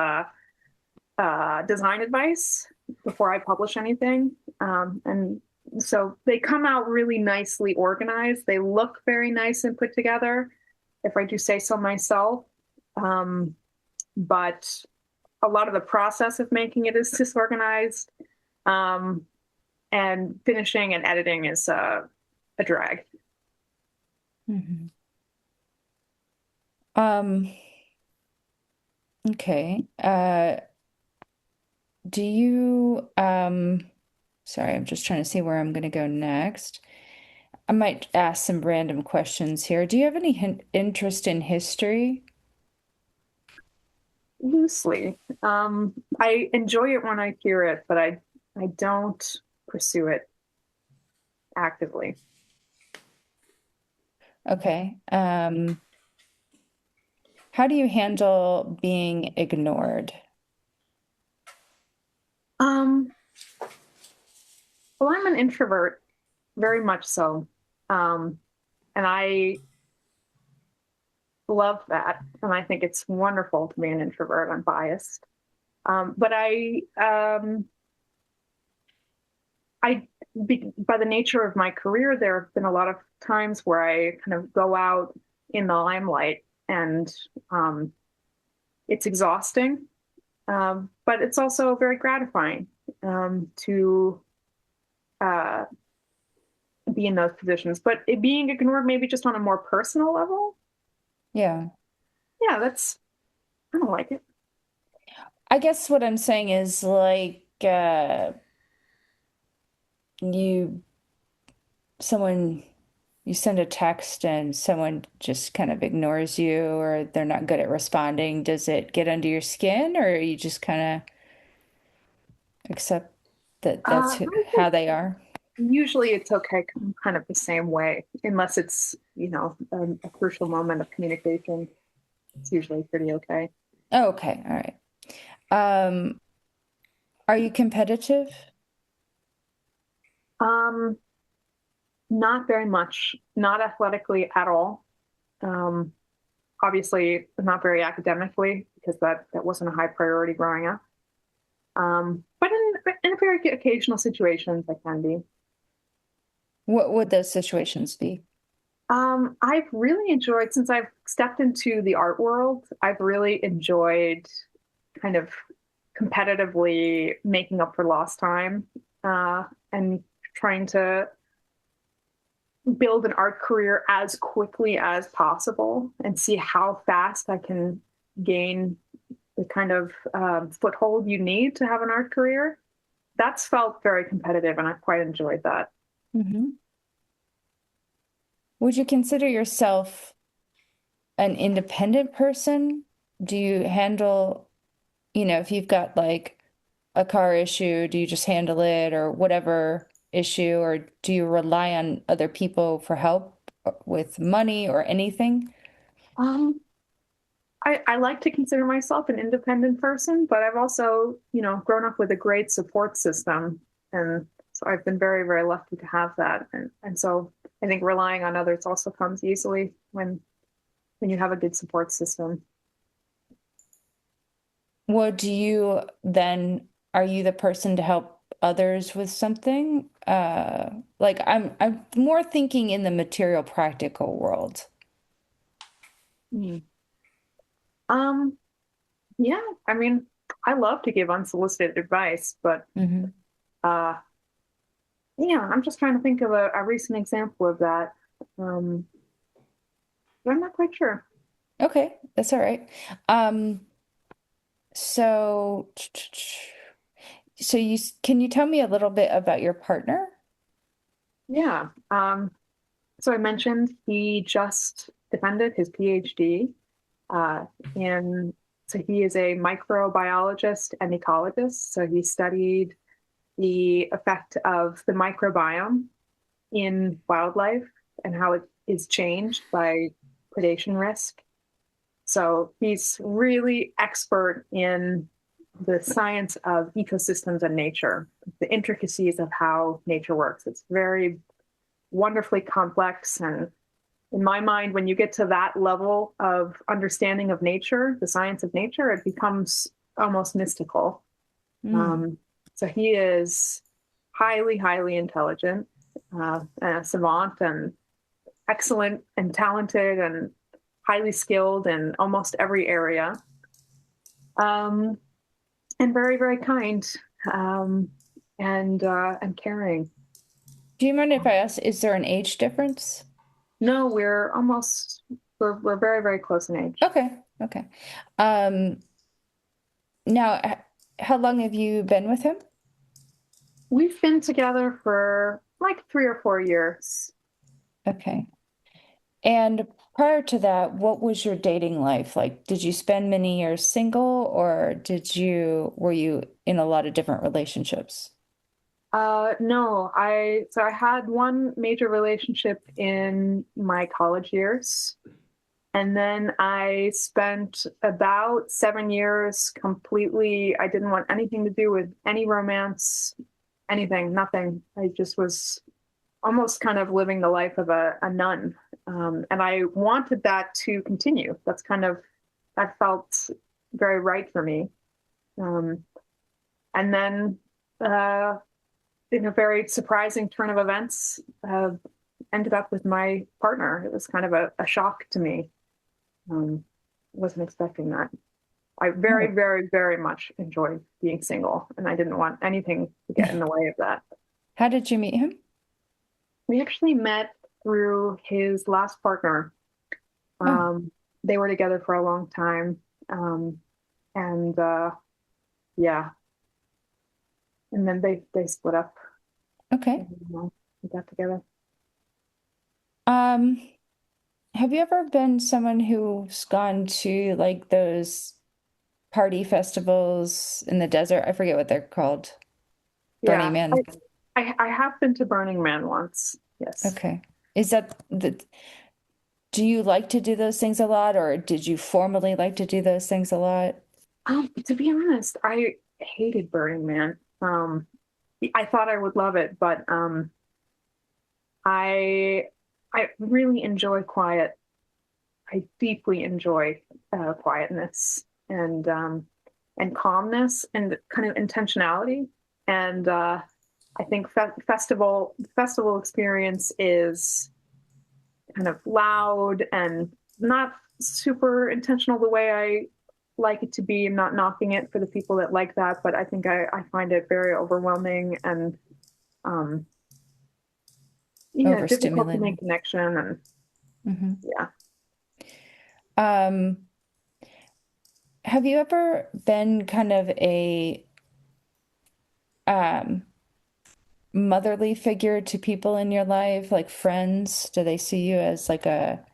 design advice before I publish anything. And so they come out really nicely organized. They look very nice and put together, if I do say so myself. Um, but a lot of the process of making it is disorganized. Um, and finishing and editing is a drag. Hmm. Um, Okay. Do you, sorry, I'm just trying to see where I'm going to go next. I might ask some random questions here. Do you have any interest in history? Loosely. I enjoy it when I hear it, but I don't pursue it actively. Okay. How do you handle being ignored? Um, well, I'm an introvert, very much so. And I love that. And I think it's wonderful to be an introvert. I'm biased. But by the nature of my career, there have been a lot of times where I kind of go out in the limelight, and it's exhausting, but it's also very gratifying to uh, be in those positions. But being ignored, maybe just on a more personal level, Yeah. yeah, I don't like it. I guess what I'm saying is like you someone you send a text and someone just kind of ignores you or they're not good at responding. Does it get under your skin or you just kind of accept that that's I how think they are? usually it's okay, kind of the same way, unless it's, a crucial moment of communication. It's usually pretty okay. Oh, okay. All right. Um, are you competitive? Um, Not very much, not athletically at all. Um, Obviously, not very academically because that wasn't a high priority growing up. But in very occasional situations, I can be. What would those situations be? I've really enjoyed, since I've stepped into the art world, I've really enjoyed kind of competitively making up for lost time, and trying to build an art career as quickly as possible and see how fast I can gain the kind of foothold you need to have an art career. That's felt very competitive, and I've quite enjoyed that. Hmm. Would you consider yourself an independent person? Do you handle, if you've got like a car issue, do you just handle it or whatever issue, or do you rely on other people for help with money or anything? Um, I like to consider myself an independent person, but I've also, grown up with a great support system. And so I've been very, very lucky to have that. And so I think relying on others also comes easily when you have a good support system. What do you then, are you the person to help others with something? Like I'm more thinking in the material practical world. Mm. Um, yeah, I mean, I love to give unsolicited advice, but Hmm. uh, yeah, I'm just trying to think of a recent example of that. Um, but I'm not quite sure. Okay, that's all right. Um, so so can you tell me a little bit about your partner? Yeah. So I mentioned he just defended his PhD, uh, and so he is a microbiologist and ecologist. So he studied the effect of the microbiome in wildlife and how it is changed by predation risk. So he's really expert in the science of ecosystems and nature, the intricacies of how nature works. It's very wonderfully complex. And in my mind, when you get to that level of understanding of nature, the science of nature, it becomes almost mystical. Mm. Um, so he is highly, highly intelligent, and a savant, and excellent and talented and highly skilled in almost every area, um, and very, very kind, um, and caring. Do you mind if I ask, is there an age difference? No, we're very, very close in age. Okay, okay. Um, Now, how long have you been with him? We've been together for like 3 or 4 years. Okay. And prior to that, what was your dating life like? Did you spend many years single, or were you in a lot of different relationships? No, I had one major relationship in my college years, and then I spent about 7 years completely. I didn't want anything to do with any romance, anything, nothing. I just was almost kind of living the life of a nun. And I wanted that to continue. That felt very right for me. Um, and then, uh, in a very surprising turn of events, ended up with my partner. It was kind of a shock to me. Wasn't expecting that. I very, Oh, very, very much enjoyed being single, and I didn't want anything to get in the way of that. how did you meet him? We actually met through his last partner. Oh, Um, they were together for a long time. Um, and yeah, and then they split up okay. and we got together. Um, have you ever been someone who's gone to like those party festivals in the desert? I forget what they're called. Burning Yeah, Man. I have been to Burning Man once. Yes. Okay. Is that do you like to do those things a lot, or did you formerly like to do those things a lot? To be honest, I hated Burning Man. I thought I would love it, but I I really enjoy quiet. I deeply enjoy quietness and calmness and kind of intentionality. And I think festival experience is kind of loud and not super intentional the way I like it to be. I'm not knocking it for the people that like that, but I think I find it very overwhelming and um, difficult to make Overstimulating. connection. And Hmm. yeah, Um, have you ever been kind of a um motherly figure to people in your life, like friends? Do they see you as like a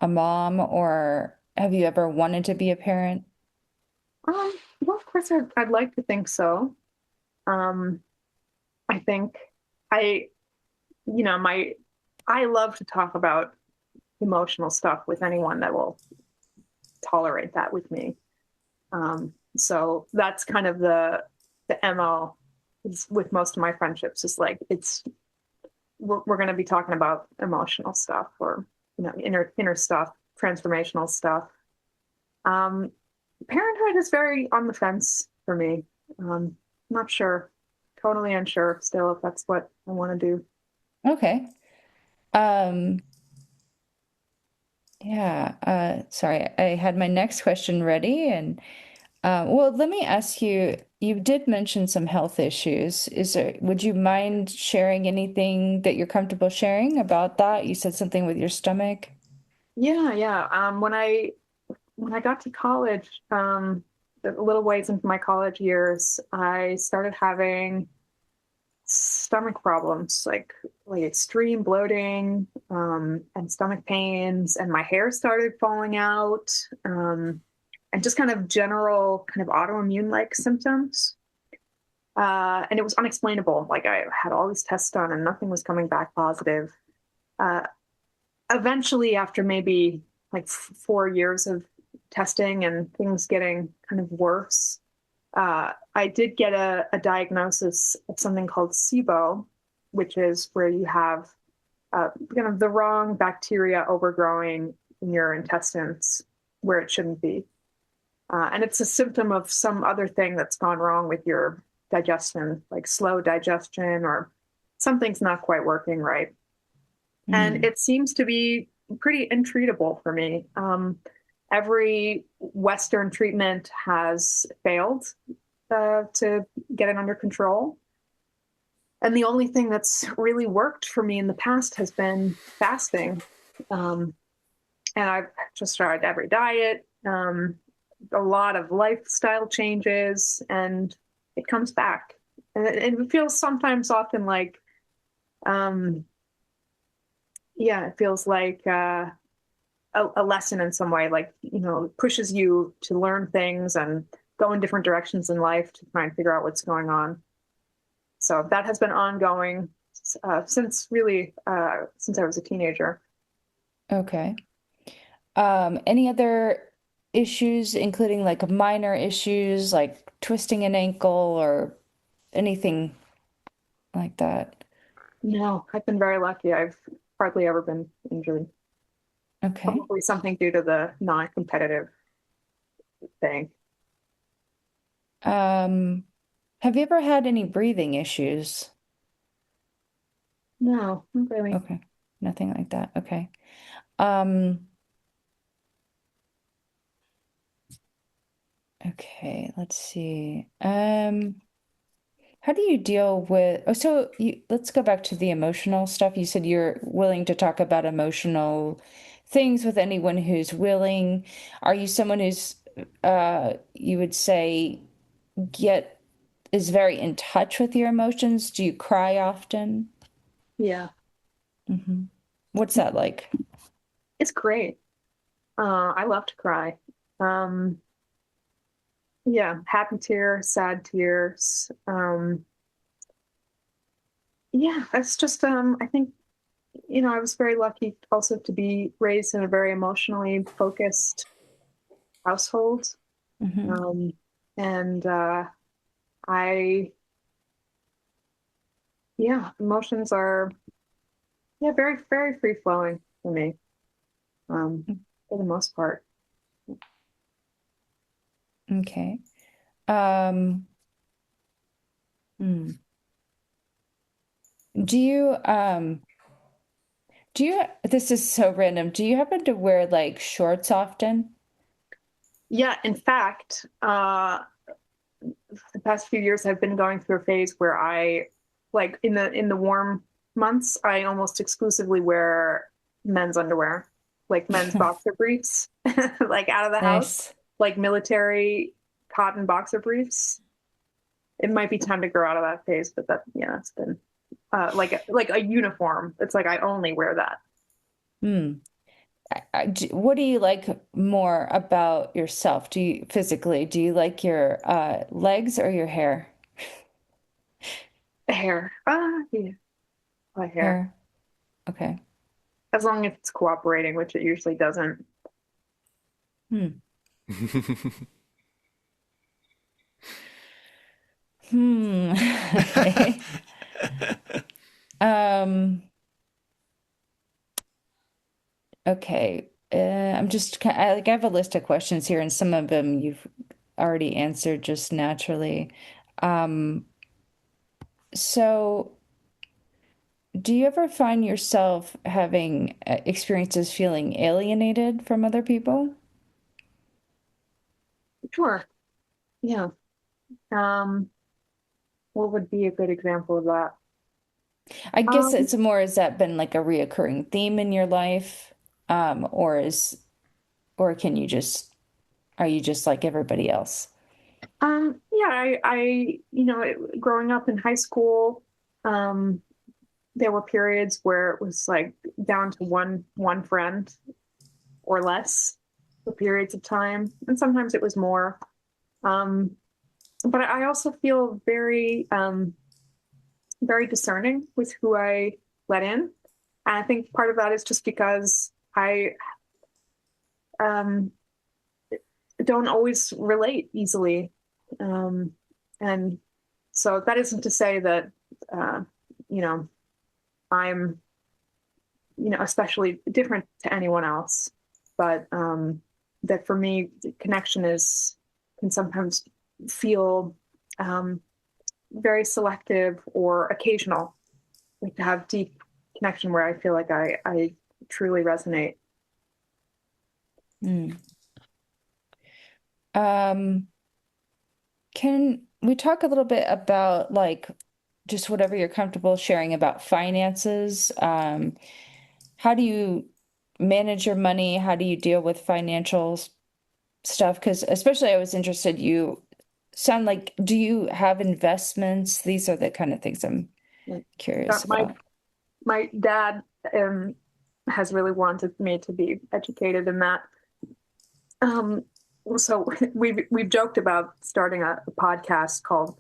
mom, or have you ever wanted to be a parent? well, of course, I'd like to think so. Um, I think I, my, I love to talk about emotional stuff with anyone that will tolerate that with me. So that's kind of the MO is with most of my friendships is like we're going to be talking about emotional stuff or inner stuff, transformational stuff. Um, Parenthood is very on the fence for me. Not sure, totally unsure still if that's what I want to do. Okay. Um, yeah, sorry, I had my next question ready, and well, let me ask you, you did mention some health issues. Would you mind sharing anything that you're comfortable sharing about that? You said something with your stomach. Yeah, yeah. When I got to college, a little ways into my college years, I started having stomach problems, like extreme bloating, and stomach pains, and my hair started falling out, and just kind of general kind of autoimmune like symptoms. And it was unexplainable. Like I had all these tests done and nothing was coming back positive. Uh, Eventually, after maybe like 4 years of testing and things getting kind of worse, I did get a diagnosis of something called SIBO, which is where you have kind of the wrong bacteria overgrowing in your intestines where it shouldn't be. And it's a symptom of some other thing that's gone wrong with your digestion, like slow digestion or something's not quite working right. And Mm. it seems to be pretty intreatable for me. Every Western treatment has failed to get it under control. And the only thing that's really worked for me in the past has been fasting. Um, and I've just tried every diet, a lot of lifestyle changes, and it comes back. And it feels sometimes often like, um, yeah, it feels like a lesson in some way, like, it pushes you to learn things and go in different directions in life to try and figure out what's going on. So that has been ongoing since I was a teenager. Okay. Any other issues, including like minor issues, like twisting an ankle or anything like that? No, I've been very lucky. I've hardly ever been injured. Okay. Probably something due to the non-competitive thing. Um, have you ever had any breathing issues? No, not really. Okay. Nothing like that. Okay. Um, okay, let's see. How do you deal with, oh, so let's go back to the emotional stuff. You said you're willing to talk about emotional things with anyone who's willing. Are you someone who's, you would say, get is very in touch with your emotions? Do you cry often? Yeah, Hmm. What's that like? it's great. I love to cry. Um, yeah, happy tears, sad tears. Yeah, that's just I think, I was very lucky also to be raised in a very emotionally focused household. Hmm. Um, and I yeah, emotions are, yeah, very, very free flowing for me, for the most part. Okay. Um, hmm. Do you this is so random. Do you happen to wear like shorts often? Yeah, in fact, the past few years I've been going through a phase where I, like, in the warm months, I almost exclusively wear men's underwear, like men's boxer briefs, like out of the house, Nice. like military cotton boxer briefs. It might be time to grow out of that phase, but that, yeah, it's been like a uniform. It's like I only wear that. Hmm. What do you like more about yourself? Do you physically, do you like your legs or your hair? Hair. Yeah, my hair. Hair. Okay. As long as it's cooperating, which it usually doesn't. Hmm. Hmm. Okay. Um, okay. I'm just like I have a list of questions here, and some of them you've already answered just naturally. Um, so do you ever find yourself having experiences feeling alienated from other people? Sure. Yeah. Um, what would be a good example of that? I guess Um, it's more, has that been like a reoccurring theme in your life? Or or can you just, are you just like everybody else? yeah, growing up in high school, um, there were periods where it was like down to one friend or less for periods of time, and sometimes it was more. Um, but I also feel very, very discerning with who I let in. And I think part of that is just because I um, don't always relate easily. Um, and so that isn't to say that, uh, you know, I'm, especially different to anyone else, but that for me, connection can sometimes feel um, very selective or occasional, like to have deep connection where I feel like I truly resonate. Hmm. Um, can we talk a little bit about like just whatever you're comfortable sharing about finances? How do you manage your money? How do you deal with financials? stuff? Because especially I was interested, you sound like, do you have investments? These are the kind of things I'm curious My about. my dad has really wanted me to be educated in that. Um, so we've joked about starting a podcast called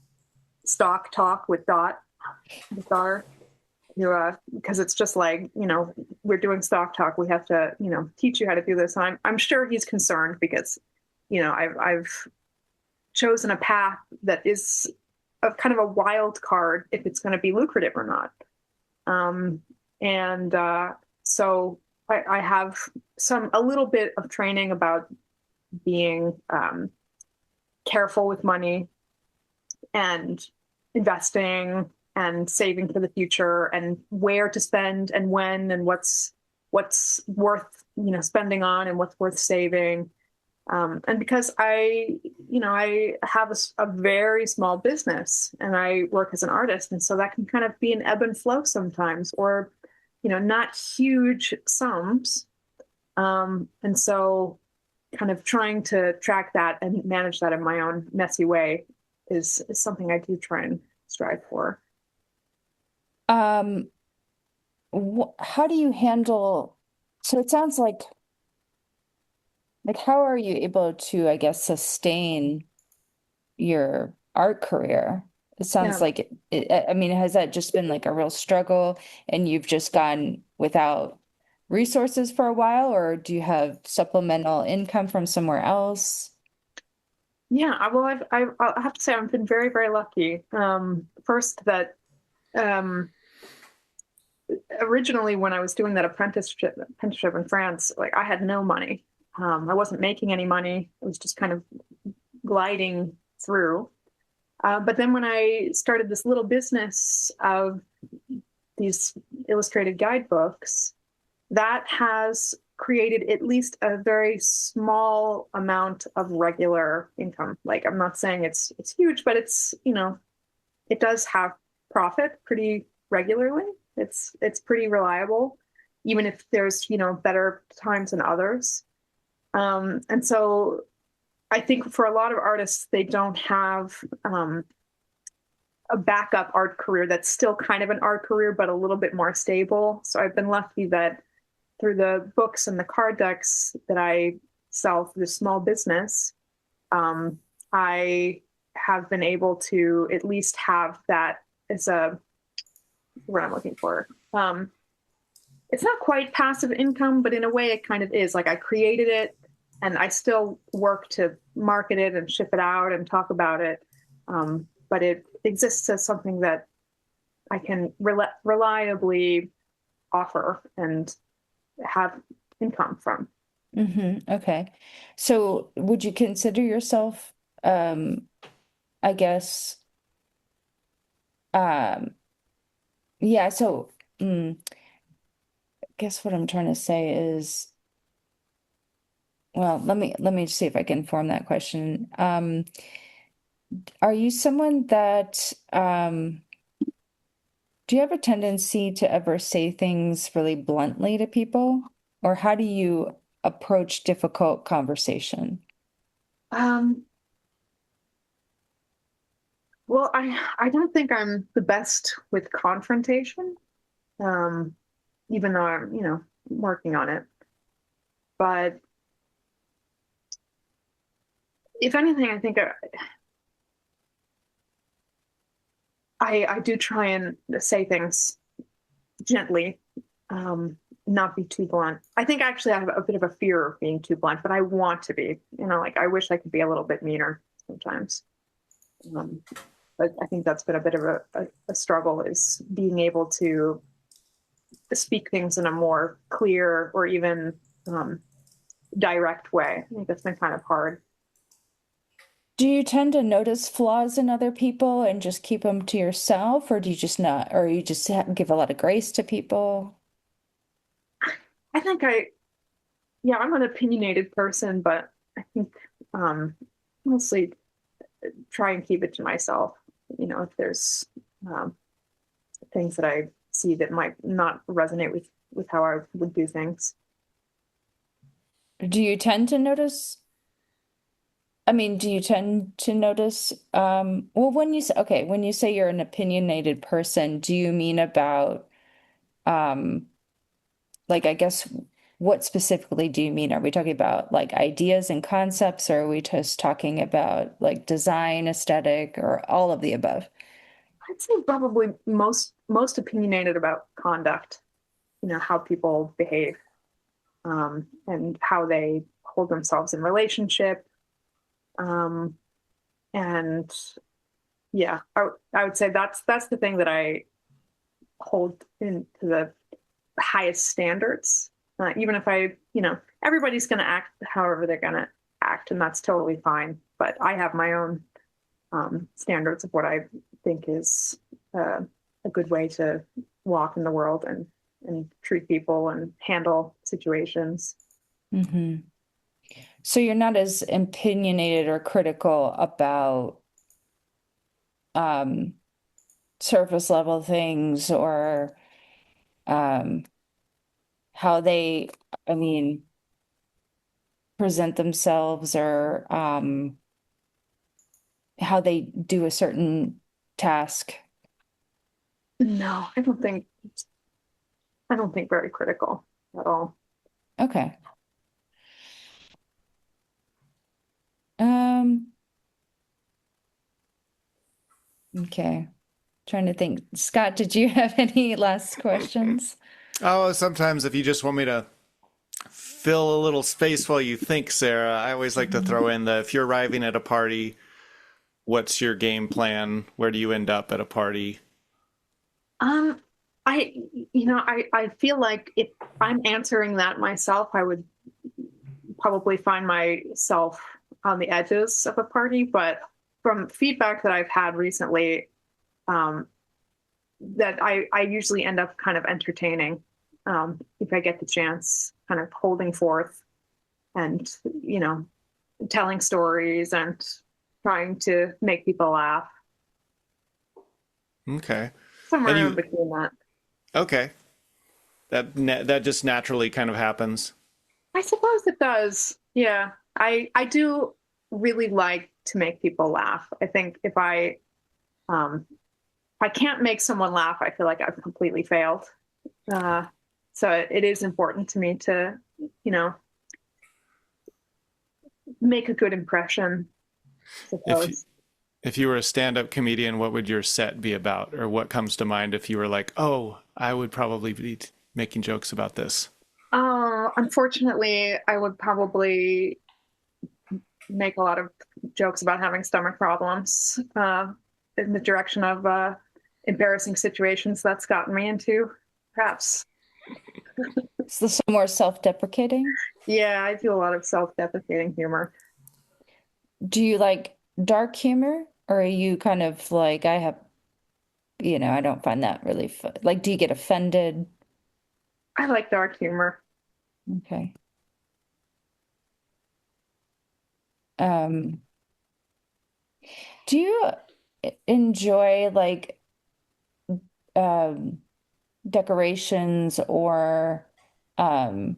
Stock Talk with Dot, with our, because it's just like, we're doing stock talk. We have to, teach you how to do this. And I'm sure he's concerned because, I've chosen a path that is a kind of a wild card if it's going to be lucrative or not. And so I have a little bit of training about being careful with money and investing and saving for the future and where to spend and when and what's worth spending on and what's worth saving. And because I have a very small business and I work as an artist, and so that can kind of be an ebb and flow sometimes, or not huge sums. And so kind of trying to track that and manage that in my own messy way is something I do try and strive for. Um, how do you handle, so it sounds like how are you able to, I guess, sustain your art career? It sounds Yeah. like I mean, has that just been like a real struggle and you've just gone without resources for a while, or do you have supplemental income from somewhere else? Yeah, I'll have to say I've been very, very lucky. First, that um, originally when I was doing that apprenticeship in France, like I had no money. I wasn't making any money. It was just kind of gliding through. But then when I started this little business of these illustrated guidebooks, that has created at least a very small amount of regular income. Like I'm not saying it's huge, but it does have profit pretty regularly. It's pretty reliable, even if there's better times than others. And so I think for a lot of artists, they don't have a backup art career that's still kind of an art career, but a little bit more stable. So I've been lucky that through the books and the card decks that I sell through the small business, I have been able to at least have that as what I'm looking for. It's not quite passive income, but in a way it kind of is. Like I created it and I still work to market it and ship it out and talk about it. But it exists as something that I can reliably offer and have income from. Okay. So would you consider yourself, I guess, um, yeah, so I guess what I'm trying to say is, well, let me see if I can form that question. Are you someone that do you have a tendency to ever say things really bluntly to people? Or how do you approach difficult conversation? Um, well, I don't think I'm the best with confrontation, um, even though I'm, working on it. But if anything, I think I do try and say things gently, not be too blunt. I think actually I have a bit of a fear of being too blunt, but I want to be, like I wish I could be a little bit meaner sometimes. Um, but I think that's been a bit of a struggle, is being able to speak things in a more clear or even direct way. I think that's been kind of hard. Do you tend to notice flaws in other people and just keep them to yourself, or do you just not, or you just give a lot of grace to people? I think yeah, I'm an opinionated person, but I think um, mostly try and keep it to myself. If there's um, things that I see that might not resonate with how I would do things. Do you tend to notice I mean, do you tend to notice, well, when you say you're an opinionated person, do you mean about, um, like, I guess, what specifically do you mean? Are we talking about like ideas and concepts, or are we just talking about like design, aesthetic, or all of the above? I'd say probably most opinionated about conduct, how people behave, and how they hold themselves in relationship. Um, and yeah, I would say that's the thing that I hold into the highest standards. Even if everybody's going to act however they're going to act, and that's totally fine. But I have my own standards of what I think is a good way to walk in the world and treat people and handle situations. Hmm. So you're not as opinionated or critical about um, surface level things or um, how they, I mean, present themselves or how they do a certain task. No, I don't think very critical at all. Okay. Um, okay. Trying to think. Scott, did you have any last questions? Oh, sometimes if you just want me to fill a little space while you think, Sarah, I always like to throw in the if you're arriving at a party, what's your game plan? Where do you end up at a party? Um, I feel like if I'm answering that myself, I would probably find myself on the edges of a party. But from feedback that I've had recently, um, that I usually end up kind of entertaining, if I get the chance, kind of holding forth and, telling stories and trying to make people laugh, Okay. And somewhere in you, between that. okay. That just naturally kind of happens. I suppose it does. Yeah. I do really like to make people laugh. I think if I can't make someone laugh, I feel like I've completely failed. Uh, so it is important to me to, you know, make a good impression, I If you, suppose. if you were a stand-up comedian, what would your set be about? Or what comes to mind if you were like, oh, I would probably be making jokes about this? Unfortunately, I would probably make a lot of jokes about having stomach problems, in the direction of embarrassing situations that's gotten me into, perhaps. Is this more self-deprecating? Yeah, I do a lot of self-deprecating humor. Do you like dark humor? Or are you kind of like, I don't find that really fun. Like, do you get offended? I like dark humor. Okay. Um, do you enjoy like um decorations or um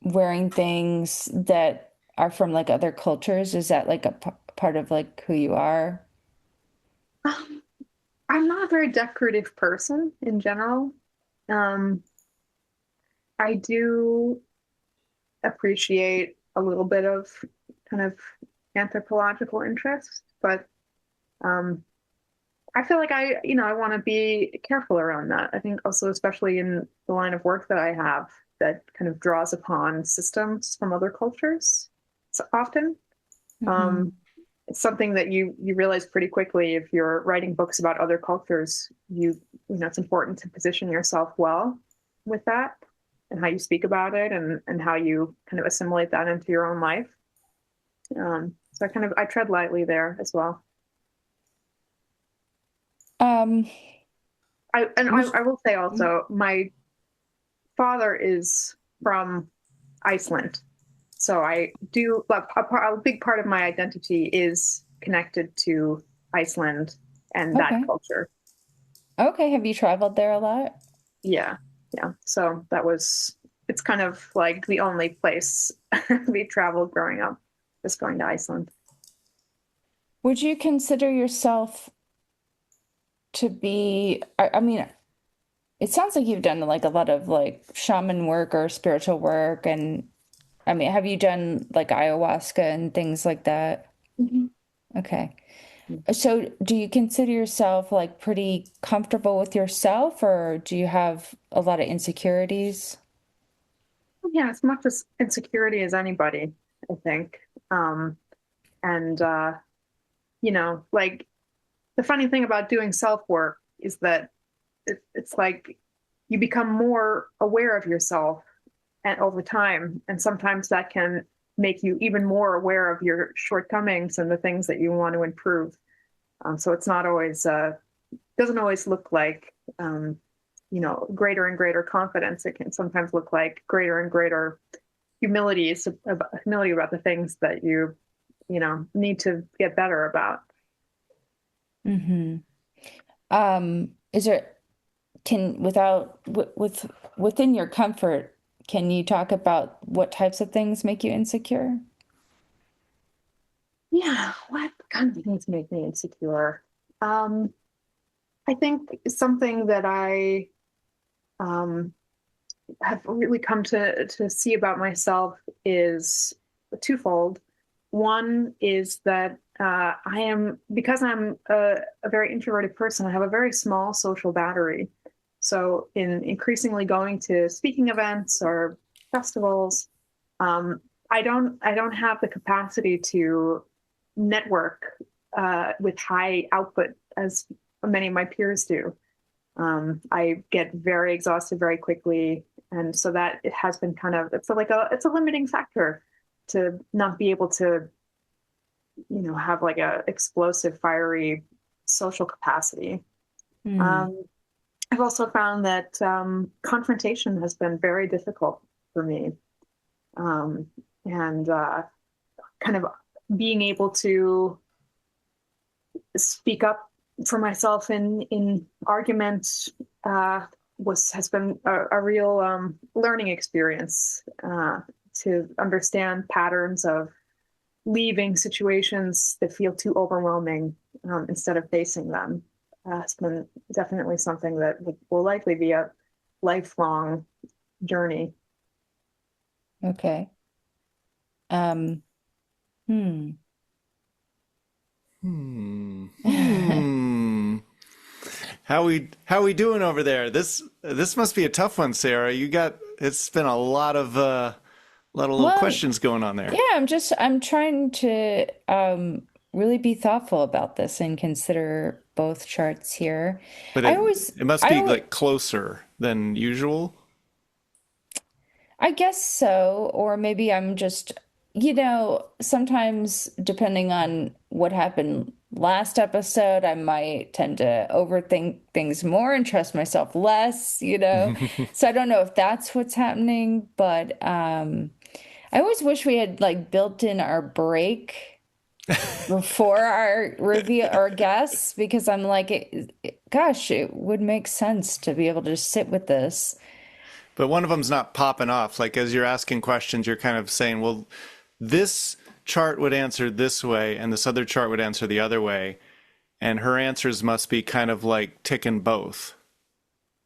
wearing things that are from like other cultures? Is that like a part of like who you are? Um, I'm not a very decorative person in general. Um, I do appreciate a little bit of kind of anthropological interest, but um, I feel like I want to be careful around that. I think also, especially in the line of work that I have, that kind of draws upon systems from other cultures. So often, Hmm. um, it's something that you realize pretty quickly if you're writing books about other cultures. It's important to position yourself well with that and how you speak about it and how you kind of assimilate that into your own life. So I tread lightly there as well. Um, I will say also, my father is from Iceland, so I do. But a big part of my identity is connected to Iceland and that okay. culture. Okay. Have you traveled there a lot? Yeah, yeah. It's kind of like the only place we traveled growing up. just going to Iceland. Would you consider yourself to be, I mean, it sounds like you've done like a lot of like shaman work or spiritual work. And I mean, have you done like ayahuasca and things like that? Mhm. Okay. So do you consider yourself like pretty comfortable with yourself, or do you have a lot of insecurities? Yeah, as much as insecurity as anybody, I think. And like the funny thing about doing self work is that it's like you become more aware of yourself and over time, and sometimes that can make you even more aware of your shortcomings and the things that you want to improve. So it's not always doesn't always look like greater and greater confidence. It can sometimes look like greater and greater humility about the things that you need to get better about. Mm-hmm. Is there can without with within your comfort, can you talk about what types of things make you insecure? Yeah, what kind of things make me insecure? Um, I think something that I um, have really come to see about myself is twofold. One is that I am because I'm a very introverted person. I have a very small social battery. So, in increasingly going to speaking events or festivals, um, I don't have the capacity to network with high output as many of my peers do. I get very exhausted very quickly, and so that it has been kind of it's a limiting factor to not be able to have like a explosive, fiery social capacity. Hmm. Um, I've also found that confrontation has been very difficult for me, um, and kind of being able to speak up for myself in arguments has been a real learning experience to understand patterns of leaving situations that feel too overwhelming instead of facing them. It's been definitely something that will likely be a lifelong journey. Okay. Um, hmm. Hmm. How we doing over there? This must be a tough one, Sarah. It's been a lot of little Well, questions going on there. yeah, I'm trying to really be thoughtful about this and consider both charts here. But I it always it must I be always like closer than usual. I guess so, or maybe I'm just, sometimes depending on what happened last episode, I might tend to overthink things more and trust myself less. So I don't know if that's what's happening, but I always wish we had like built in our break before our review our guests because I'm like, gosh, it would make sense to be able to just sit with this. But one of them's not popping off. Like as you're asking questions, you're kind of saying, well, this chart would answer this way and this other chart would answer the other way. And her answers must be kind of like ticking both.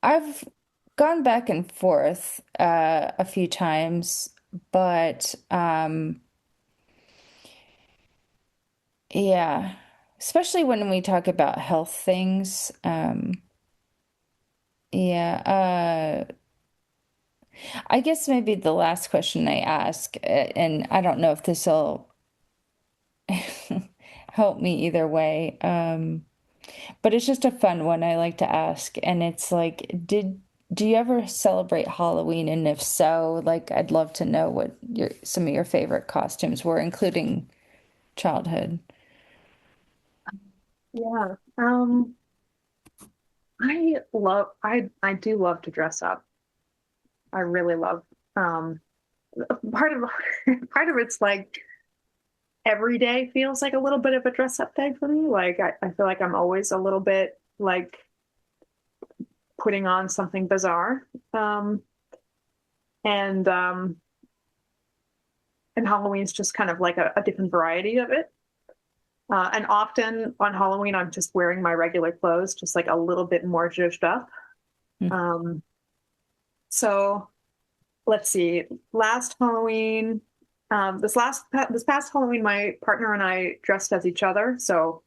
I've gone back and forth a few times, but yeah, especially when we talk about health things. Yeah, I guess maybe the last question I ask, and I don't know if this will help me either way, but it's just a fun one I like to ask, and it's like, do you ever celebrate Halloween? And if so, like, I'd love to know what some of your favorite costumes were, including childhood. Yeah. I do love to dress up. I really love part of part of it's like every day feels like a little bit of a dress up day for me. Like I feel like I'm always a little bit like putting on something bizarre. And and Halloween's just kind of like a different variety of it. And often on Halloween, I'm just wearing my regular clothes, just like a little bit more zhuzhed up. Hmm. So let's see. Last Halloween, this past Halloween, my partner and I dressed as each other. So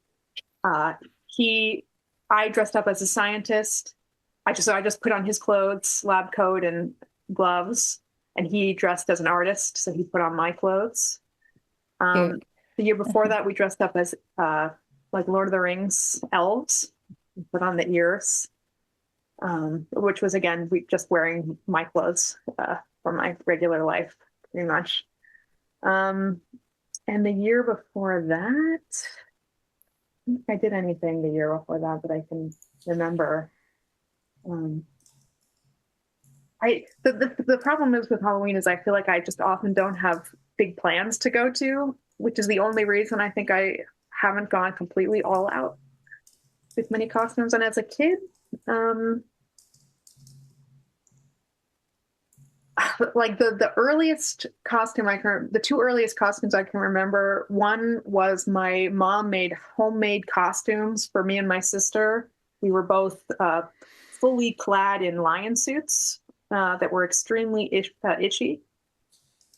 he, I dressed up as a scientist. I just put on his clothes, lab coat, and gloves, and he dressed as an artist. So he put on my clothes. Cute. The year before that, we dressed up as like Lord of the Rings elves, put on the ears, which was again we just wearing my clothes for my regular life, pretty much. Um, and the year before that, I don't think I did anything the year before that that I can remember. Um, the problem is with Halloween is I feel like I just often don't have big plans to go to, which is the only reason I think I haven't gone completely all out with many costumes. And as a kid, like the earliest costume the two earliest costumes I can remember, one was my mom made homemade costumes for me and my sister. We were both fully clad in lion suits that were extremely itchy.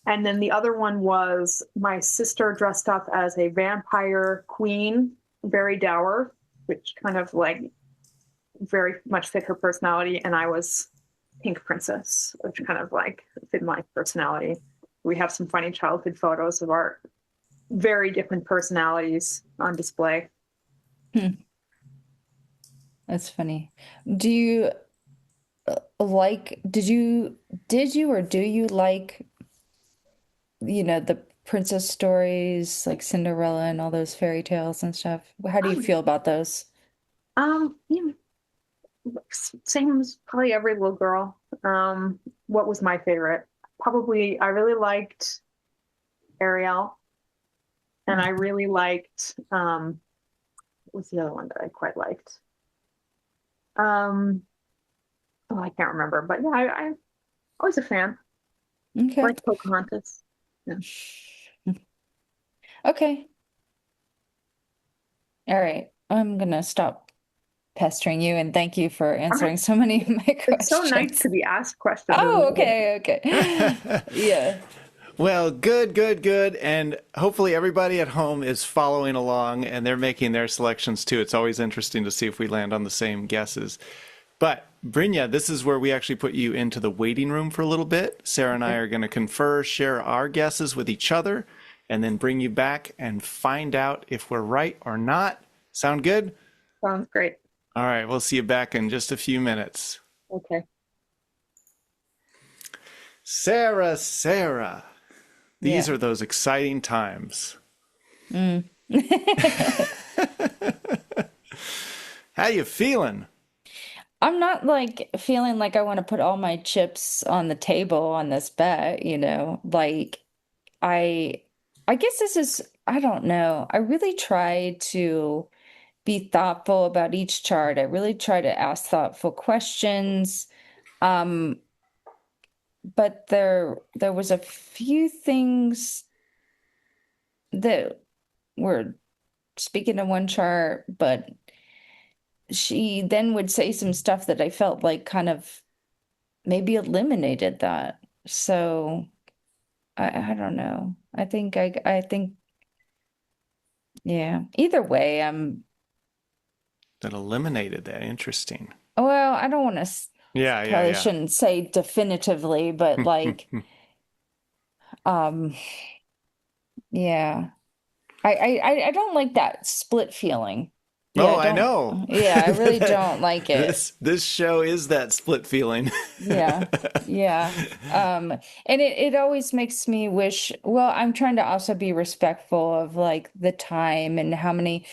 And then the other one was my sister dressed up as a vampire queen, very dour, which kind of like very much fit her personality. And I was Pink Princess, which kind of like fit my personality. We have some funny childhood photos of our very different personalities on display. That's funny. Do you did you or do you like, the princess stories like Cinderella and all those fairy tales and stuff? How do you feel about those? You know, same as probably every little girl. What was my favorite? Probably I really liked Ariel, and I really liked what was the other one that I quite liked? Um, oh, I can't remember, but yeah, I was a fan. Okay. Like Pocahontas. Yeah. Okay. All right. I'm gonna stop pestering you and thank you for answering so many of my It's so nice questions. to be asked questions, isn't Oh, it? okay, okay. Yeah. Well, good, good, good. And hopefully everybody at home is following along and they're making their selections too. It's always interesting to see if we land on the same guesses. But Brynja, this is where we actually put you into the waiting room for a little bit. Sarah and I are going to confer, share our guesses with each other, and then bring you back and find out if we're right or not. Sound good? Sounds great. All right, we'll see you back in just a few minutes. Okay. Sarah, these Yeah. are those exciting times. Mm. How you feeling? I'm not like feeling like I want to put all my chips on the table on this bet, Like I I guess this is, I don't know. I really try to be thoughtful about each chart. I really try to ask thoughtful questions. Um, but there was a few things that were speaking to one chart, but she then would say some stuff that I felt like kind of maybe eliminated that. So I don't know. I think yeah. Either way, That eliminated that. Interesting. well, I don't want to probably Yeah. shouldn't say definitively, but like um yeah. I don't like that split feeling. Yeah, Oh, I know. I really don't like it. This show is that split feeling. Yeah. Yeah. And it always makes me wish, well, I'm trying to also be respectful of like the time and how many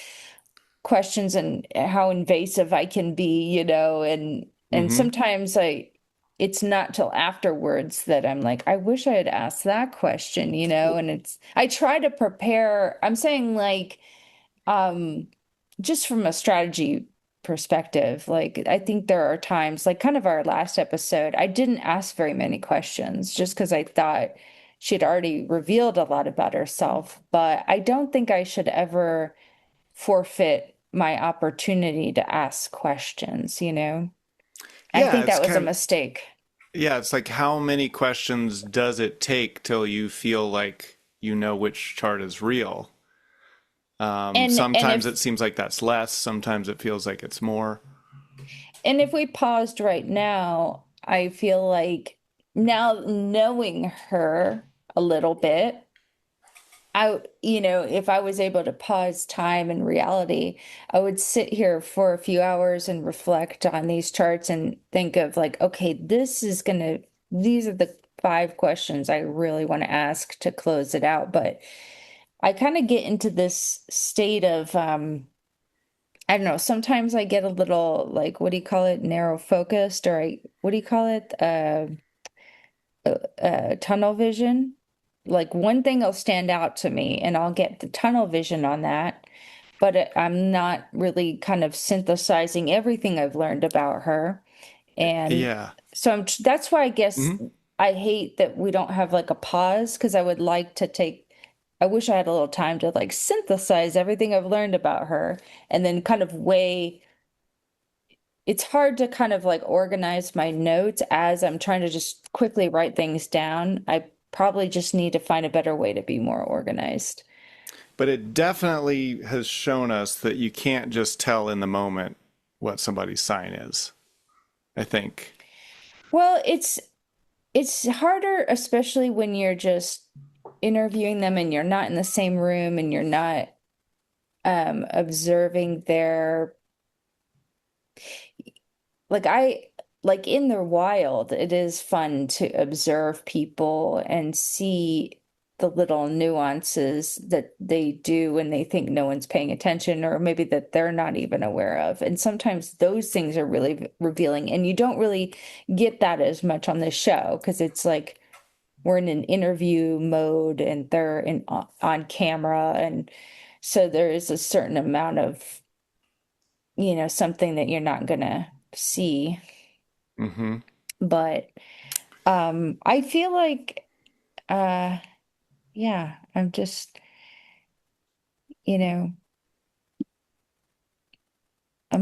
questions and how invasive I can be, and Hmm. sometimes it's not till afterwards that I'm like, I wish I had asked that question, and I try to prepare. I'm saying like um just from a strategy perspective, like I think there are times, like kind of our last episode, I didn't ask very many questions just because I thought she'd already revealed a lot about herself, but I don't think I should ever forfeit my opportunity to ask questions, you know? I Yeah, think it's that was a kind mistake. yeah, it's like how many questions does it take till you feel like you know which chart is real? And Sometimes if it seems like that's less, sometimes it feels like it's more. and if we paused right now, I feel like now knowing her a little bit, if I was able to pause time and reality, I would sit here for a few hours and reflect on these charts and think of like, okay, these are the 5 questions I really want to ask to close it out. But I kind of get into this state of, I don't know, sometimes I get a little like, what do you call it? Narrow focused, or what do you call it? Tunnel vision. Like one thing will stand out to me and I'll get the tunnel vision on that, but I'm not really kind of synthesizing everything I've learned about her. And Yeah. so that's why I guess Mhm. I hate that we don't have like a pause because I would like to I wish I had a little time to like synthesize everything I've learned about her and then kind of weigh. It's hard to kind of like organize my notes as I'm trying to just quickly write things down. I probably just need to find a better way to be more organized. But it definitely has shown us that you can't just tell in the moment what somebody's sign is, I think. Well, it's harder, especially when you're just interviewing them and you're not in the same room and you're not observing their like I like in the wild, it is fun to observe people and see the little nuances that they do when they think no one's paying attention, or maybe that they're not even aware of. And sometimes those things are really revealing, and you don't really get that as much on this show because it's like we're in an interview mode and they're on camera, and so there is a certain amount of, something that you're not gonna see. Hmm. But I feel like uh yeah, I'm just, you know, I've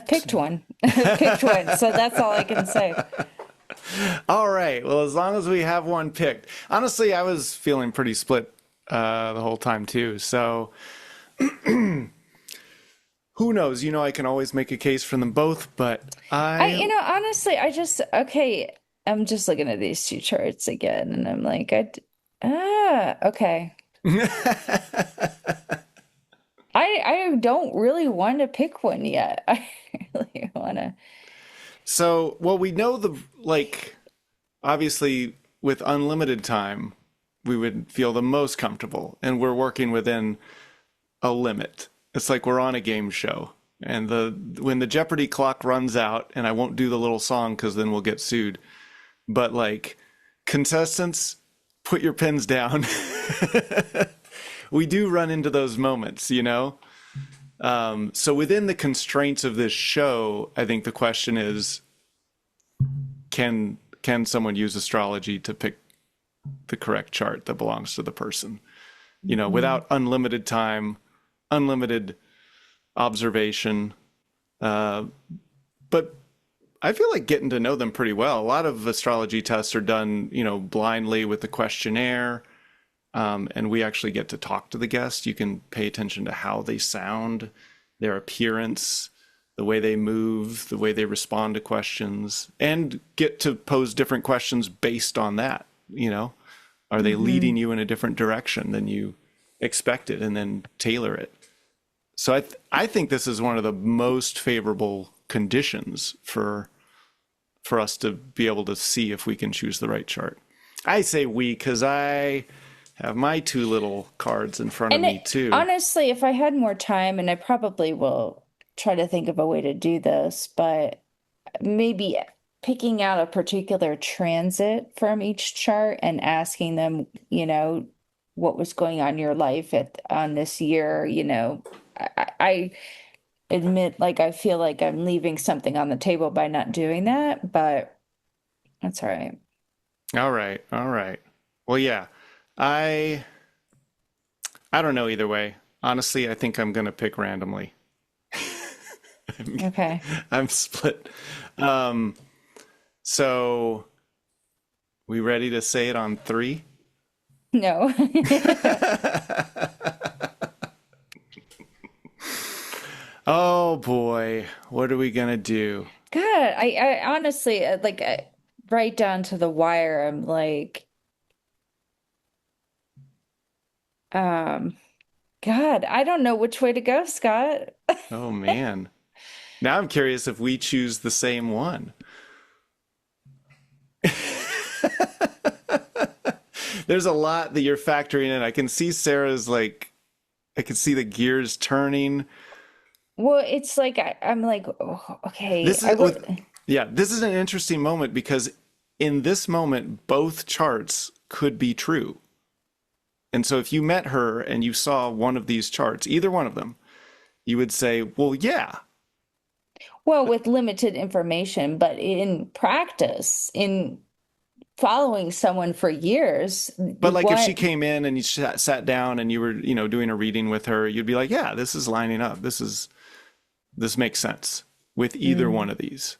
picked one. I've picked one, so that's all I can say. All right. Well, as long as we have one picked. Honestly, I was feeling pretty split the whole time too. So who knows? I can always make a case for them both, but I. Honestly, I'm just looking at these 2 charts again and I'm like, okay. I don't really want to pick one yet. I really want to. So, well, we know obviously, with unlimited time, we would feel the most comfortable, and we're working within a limit. It's like we're on a game show, and when the Jeopardy clock runs out, and I won't do the little song because then we'll get sued. But like, contestants, put your pens down. We do run into those moments, you know? So within the constraints of this show, I think the question is, can someone use astrology to pick the correct chart that belongs to the person? Mhm. Without unlimited time, unlimited observation. But I feel like getting to know them pretty well. A lot of astrology tests are done, blindly with the questionnaire. And we actually get to talk to the guest. You can pay attention to how they sound, their appearance, the way they move, the way they respond to questions, and get to pose different questions based on that. Are they leading Mhm. you in a different direction than you expected, and then tailor it? So I think this is one of the most favorable conditions for us to be able to see if we can choose the right chart. I say we because I have my 2 little cards in front of And me too. honestly, if I had more time, and I probably will try to think of a way to do this, but maybe picking out a particular transit from each chart and asking them, what was going on in your life on this year, I admit like I feel like I'm leaving something on the table by not doing that, but that's all right. All right. All right. Well, yeah. I I don't know either way. Honestly, I think I'm gonna pick randomly. Okay. I'm split. Um, so we ready to say it on three? No. Oh boy, what are we gonna do? God, I honestly like right down to the wire. I'm like, um, God, I don't know which way to go, Scott. Oh man. Now I'm curious if we choose the same one. There's a lot that you're factoring in. I can see Sarah's like, I can see the gears turning. Well, it's like I'm like, oh, okay, This is with, yeah, this is an interesting moment because in this moment, both charts could be true. And so if you met her and you saw one of these charts, either one of them, you would say, well, yeah. well, with limited information, but in practice, in following someone for years, But like if she what? came in and you sat down and you were, doing a reading with her, you'd be like, yeah, this is lining up. This makes sense with either one Mm. of these.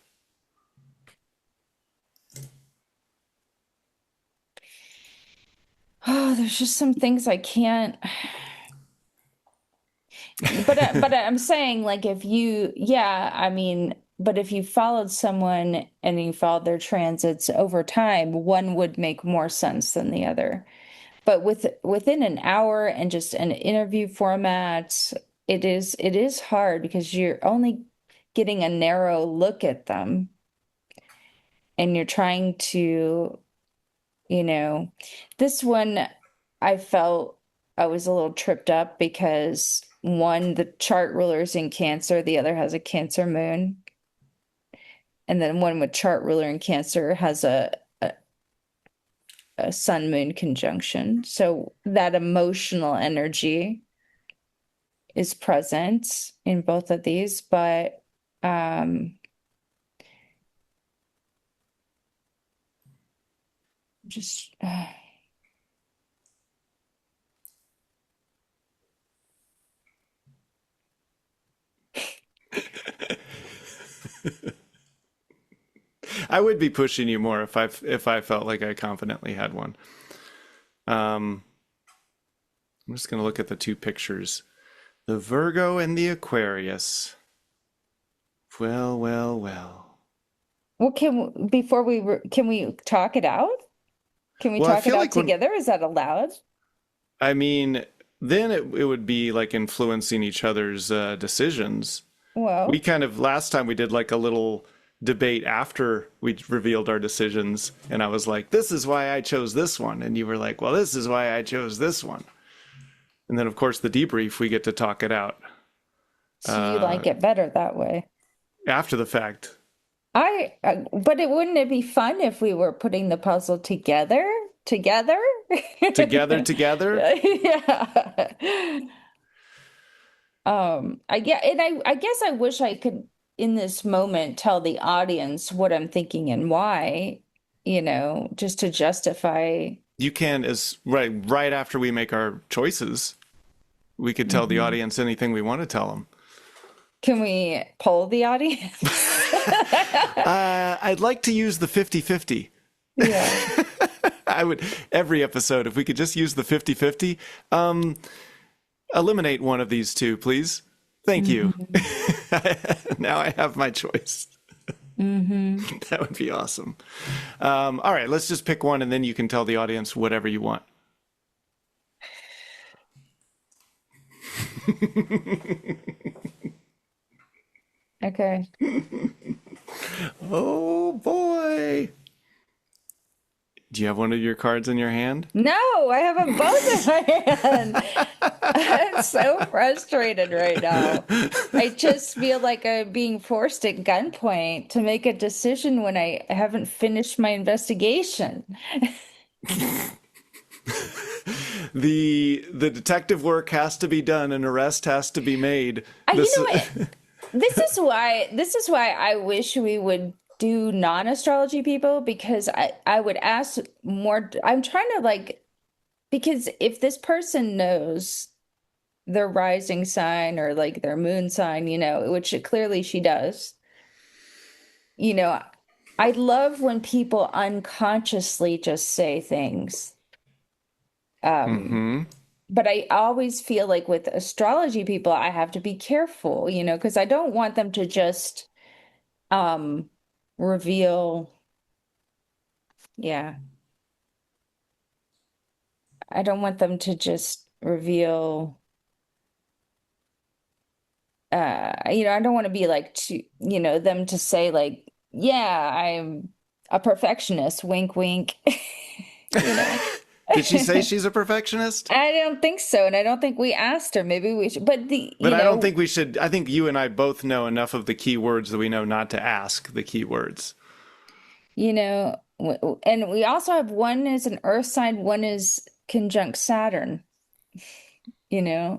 Oh, there's just some things I can't. But I'm saying like if you, yeah, I mean, but if you followed someone and you followed their transits over time, one would make more sense than the other. But within an hour and just an interview format, it is hard because you're only getting a narrow look at them and you're trying to, you know, this one I felt I was a little tripped up because one, the chart ruler's in Cancer, the other has a Cancer moon, and then one with chart ruler in Cancer has a sun moon conjunction. So that emotional energy is present in both of these, but um just I would be pushing you more if I felt like I confidently had one. Um, I'm just going to look at the two pictures. The Virgo and the Aquarius. Well, well, well. well, before can we talk it out? Can we Well, I talk it feel out like when, together? Is that allowed? I mean, then it would be like influencing each other's decisions. We Well, kind of, last time we did like a little debate after we revealed our decisions. And I was like, this is why I chose this one. And you were like, well, this is why I chose this one. And then, of course, the debrief, we get to talk it out so you like it better that way. after the fact. But wouldn't it be fun if we were putting the puzzle together? Together? Together. Yeah. I guess I wish I could, in this moment, tell the audience what I'm thinking and why, just to justify. You can, as right after we make our choices, we could tell the Mhm. audience anything we want to tell them. Can we poll the audience? I'd like to use the 50-50. Yeah. I would, every episode, if we could just use the 50-50. Eliminate one of these two, please. Thank you. Mhm. Now I have my choice. Hmm. That would be awesome. All right, let's just pick one and then you can tell the audience whatever you want. Okay. Oh boy. Do you have one of your cards in your hand? No, I have them both in my hand. I'm so frustrated right now. I just feel like I'm being forced at gunpoint to make a decision when I haven't finished my investigation. The detective work has to be done, an arrest has to be made. You This know what? This is why I wish we would do non-astrology people because I would ask more. I'm trying to like, because if this person knows their rising sign or like their moon sign, which clearly she does, you know, I love when people unconsciously just say things. Um, Mm-hmm. but I always feel like with astrology people, I have to be careful, because I don't want them to just um reveal, yeah, I don't want them to just reveal I don't want to be like to, them to say like, yeah, I'm a perfectionist, wink, wink, you know. Did she say she's a perfectionist? I don't think so, and I don't think we asked her. Maybe we should, but But I don't think we should. I think you and I both know enough of the keywords that we know not to ask the keywords. And we also have one is an earth sign, one is conjunct Saturn, oh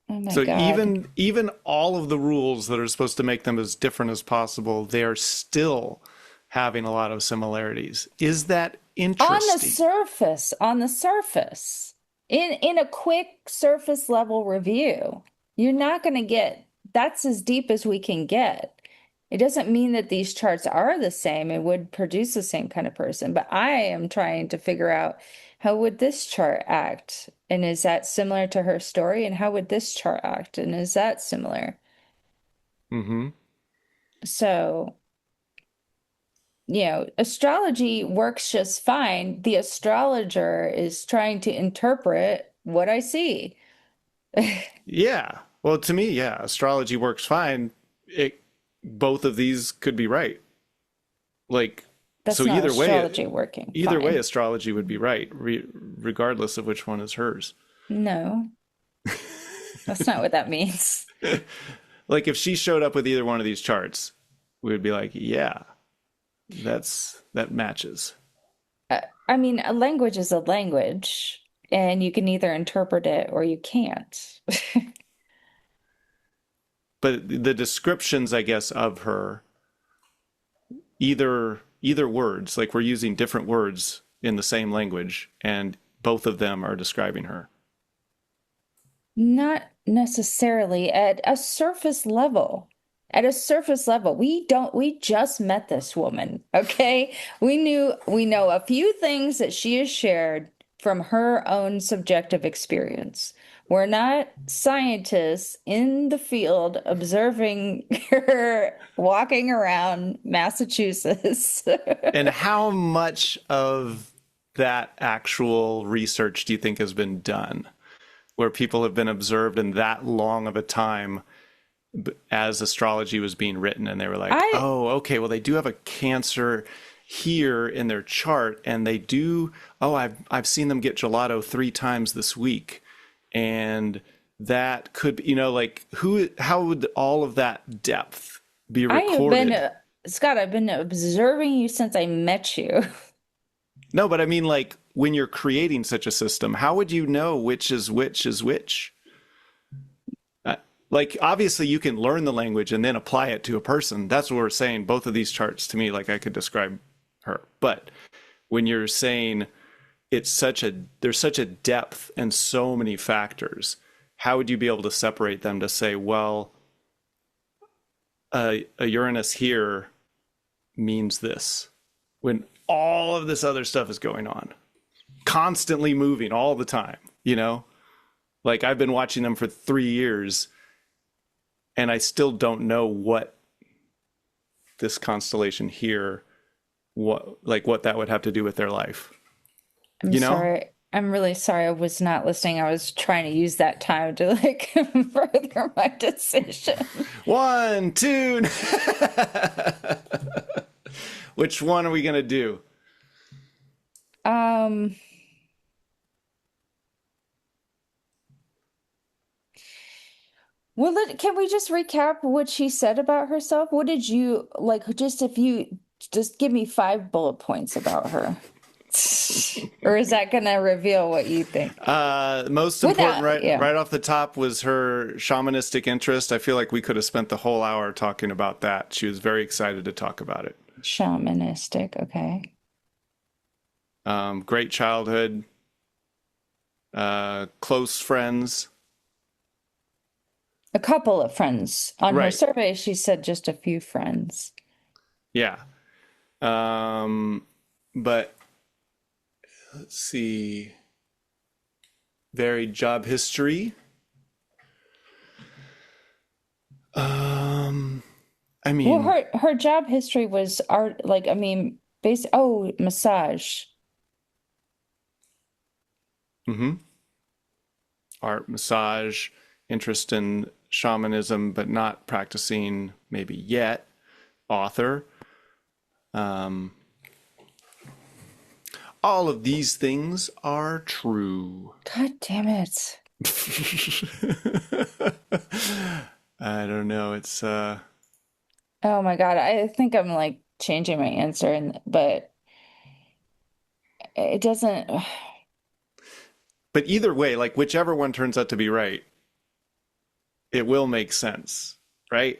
my So God. even all of the rules that are supposed to make them as different as possible, they are still having a lot of similarities. Is that interesting? On the surface, in a quick surface level review, you're not going to get, that's as deep as we can get. It doesn't mean that these charts are the same and would produce the same kind of person, but I am trying to figure out how would this chart act? And is that similar to her story? And how would this chart act? And is that similar? Mm-hmm. So, astrology works just fine. The astrologer is trying to interpret what I see. Yeah. Well, to me, yeah, astrology works fine. Both of these could be right. Like, That's so not astrology working either way, fine. astrology would be right, regardless of which one is hers. No, that's not what that means. Like, if she showed up with either one of these charts, we would be like, yeah, that matches. I mean, a language is a language, and you can either interpret it or you can't. But the descriptions, I guess, of her, either words, like we're using different words in the same language, and both of them are describing her. Not necessarily at a surface level. At a surface level, we just met this woman, okay? We know a few things that she has shared from her own subjective experience. We're not scientists in the field observing her walking around Massachusetts. And how much of that actual research do you think has been done, where people have been observed in that long of a time as astrology was being written, and they were like, oh, okay, well, they do have a Cancer here in their chart, and they do, oh, I've seen them get gelato 3 times this week, and that could be, like, how would all of that depth be recorded? Scott, I've been observing you since I met you. No, but I mean, like, when you're creating such a system, how would you know which is which is which? Like, obviously, you can learn the language and then apply it to a person. That's what we're saying. Both of these charts, to me, like, I could describe her. But when you're saying there's such a depth and so many factors, how would you be able to separate them to say, well, a Uranus here means this, when all of this other stuff is going on, constantly moving all the time, Like, I've been watching them for 3 years, and I still don't know what this constellation here, what that would have to do with their life. I'm sorry. I'm really sorry I was not listening. I was trying to use that time to like further my decision. 1, 2. Which one are we going to do? Well, can we just recap what she said about herself? What did you like? If you just give me 5 bullet points about her. Or is that going to reveal what you think? Most important, right off the top, was her shamanistic interest. I feel like we could have spent the whole hour talking about that. She was very excited to talk about it. Shamanistic. Okay. Great childhood. Close friends. A couple of friends. On her Right. survey, she said just a few friends. Yeah. But let's see. Varied job history. I Well, mean, her job history was art, like, I mean, massage. art, massage, interest in shamanism, but not practicing maybe yet. Author. All of these things are true. God damn it. I don't know. It's Oh my God. I think I'm like changing my answer, but it doesn't. but either way, like whichever one turns out to be right, it will make sense, right?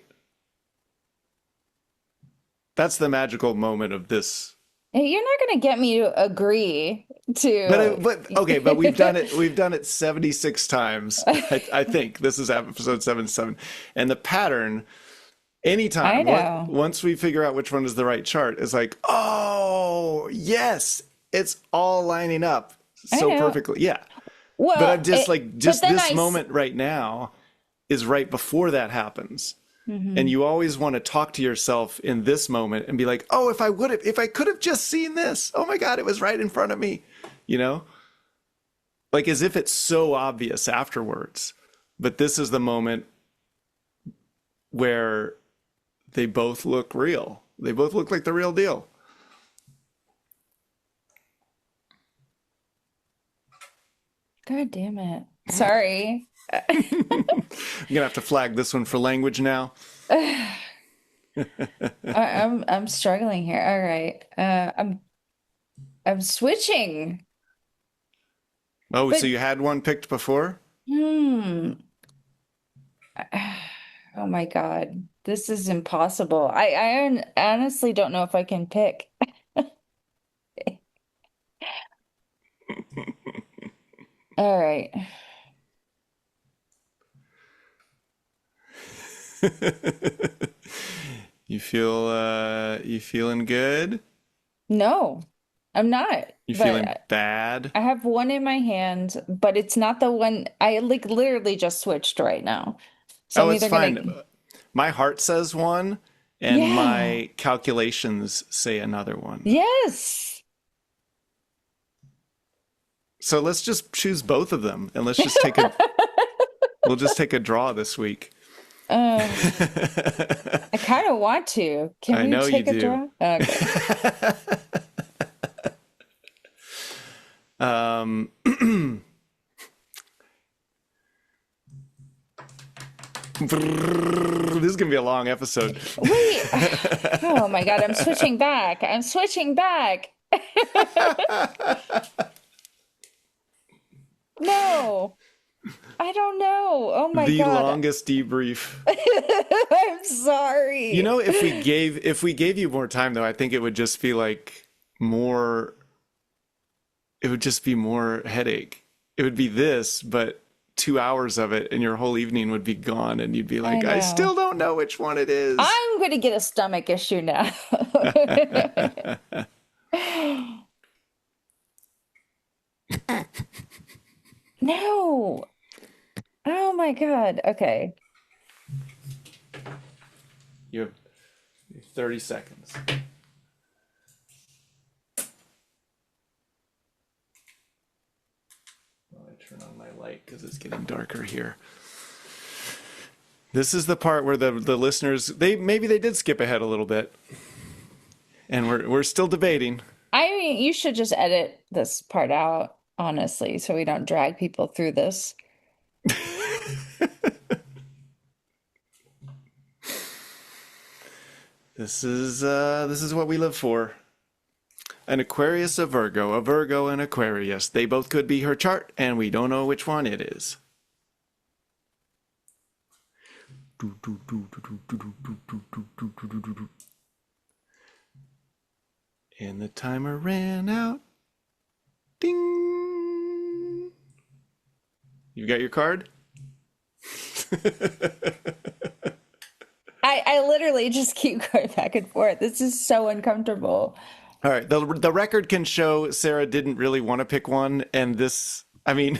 That's the magical moment of this. You're not going to get me to agree to. But okay, but we've done it. We've done it 76 times. I think this is episode 77, and the pattern. I Anytime, know. once we figure out which one is the right chart, it's like, oh yes, it's all lining up I so know. perfectly. Yeah, but Well, I'm just like, but just then this moment right now is right before that happens. And you always want to talk to yourself in this moment and be like, oh, if I could have just seen this, oh my God, it was right in front of me, you know? Like as if it's so obvious afterwards. But this is the moment where they both look real. They both look like the real deal. God damn it. Sorry. I'm gonna have to flag this one for language now. I'm struggling here. All right. I'm switching. Oh, so But you had one picked before? hmm. Oh my God. This is impossible. I honestly don't know if I can pick. All right. You feeling good? No, I'm not. You feeling But bad? I have one in my hand, but it's not the one I like literally just switched right now. So Oh, I'm it's either fine. gonna, My heart says one, and yeah, my calculations say another one. yes. So let's just choose both of them, and we'll just take a draw this week. Uh, I kind of want to. Can I we know you take a do. draw? Okay. Um, this is gonna be a long episode. Wait. Oh my God, I'm switching back. I'm switching back. No, I don't know. Oh my The God. longest debrief. I'm You sorry. know, if we gave you more time though, I think it would just be like more it would just be more headache. It would be this, but 2 hours of it and your whole evening would be gone and you'd be I like, I still know. don't know which one it is. I'm going to get a stomach issue now. No. Oh my God. Okay. You have 30 seconds. Well, I turn on my light because it's getting darker here. This is the part where the listeners maybe they did skip ahead a little bit, and we're still debating. I mean, you should just edit this part out, honestly, so we don't drag people through this. This is what we live for. An Aquarius, a Virgo, an Aquarius. They both could be her chart, and we don't know which one it is. And the timer ran out. Ding. You got your card? I literally just keep going back and forth. This is so uncomfortable. All right. The record can show Sarah didn't really want to pick one. And this, I mean,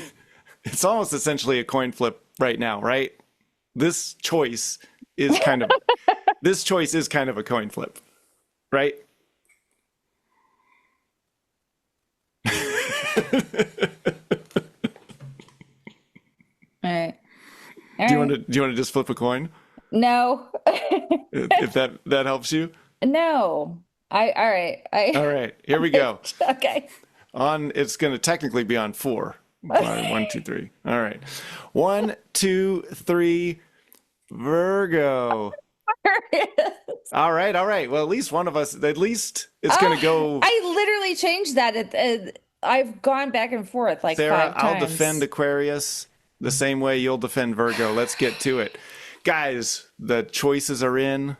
it's almost essentially a coin flip right now, right? This choice is kind of a coin flip, right? All right. Do you want to just flip a coin? No. If that helps you? No. All right. All right, here we go. Okay. It's going to technically be on 4. 1, 2, 3. All right. 1, 2, 3. Virgo. All right. Well, at least one of us. At least it's going to go. I literally changed that. I've gone back and forth like Sarah, 5 times. I'll defend Aquarius the same way you'll defend Virgo. Let's get to it. Guys, the choices are in.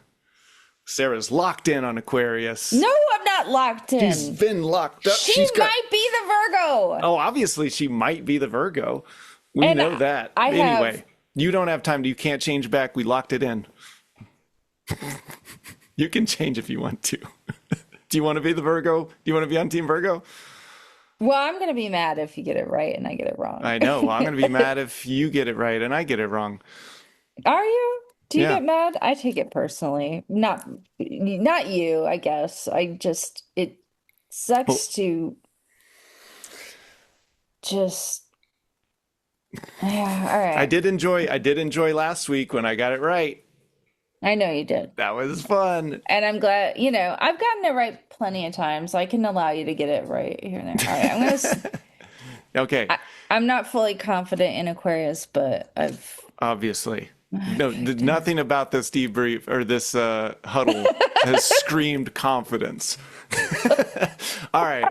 Sarah's locked in on Aquarius. No, I'm not locked in. She's been locked up. She might be the Virgo. Oh, obviously she might be the Virgo. We And know that. I Anyway, you don't have time. You can't change back. We locked it in. You can change if you want to. Do you want to be the Virgo? Do you want to be on Team Virgo? Well, I'm going to be mad if you get it right and I get it wrong. I know. Well, I'm going to be mad if you get it right and I get it wrong. Are you? Do you Yeah. get mad? I take it personally. Not you, I guess. It sucks to just yeah, all right. I did enjoy last week when I got it right. I know you did. That was fun. And I'm glad, I've gotten it right plenty of times. I can allow you to get it right here and there. All right, I'm gonna Okay. I'm not fully confident in Aquarius, but I've Obviously. No, nothing about this debrief or this huddle has screamed confidence. All right,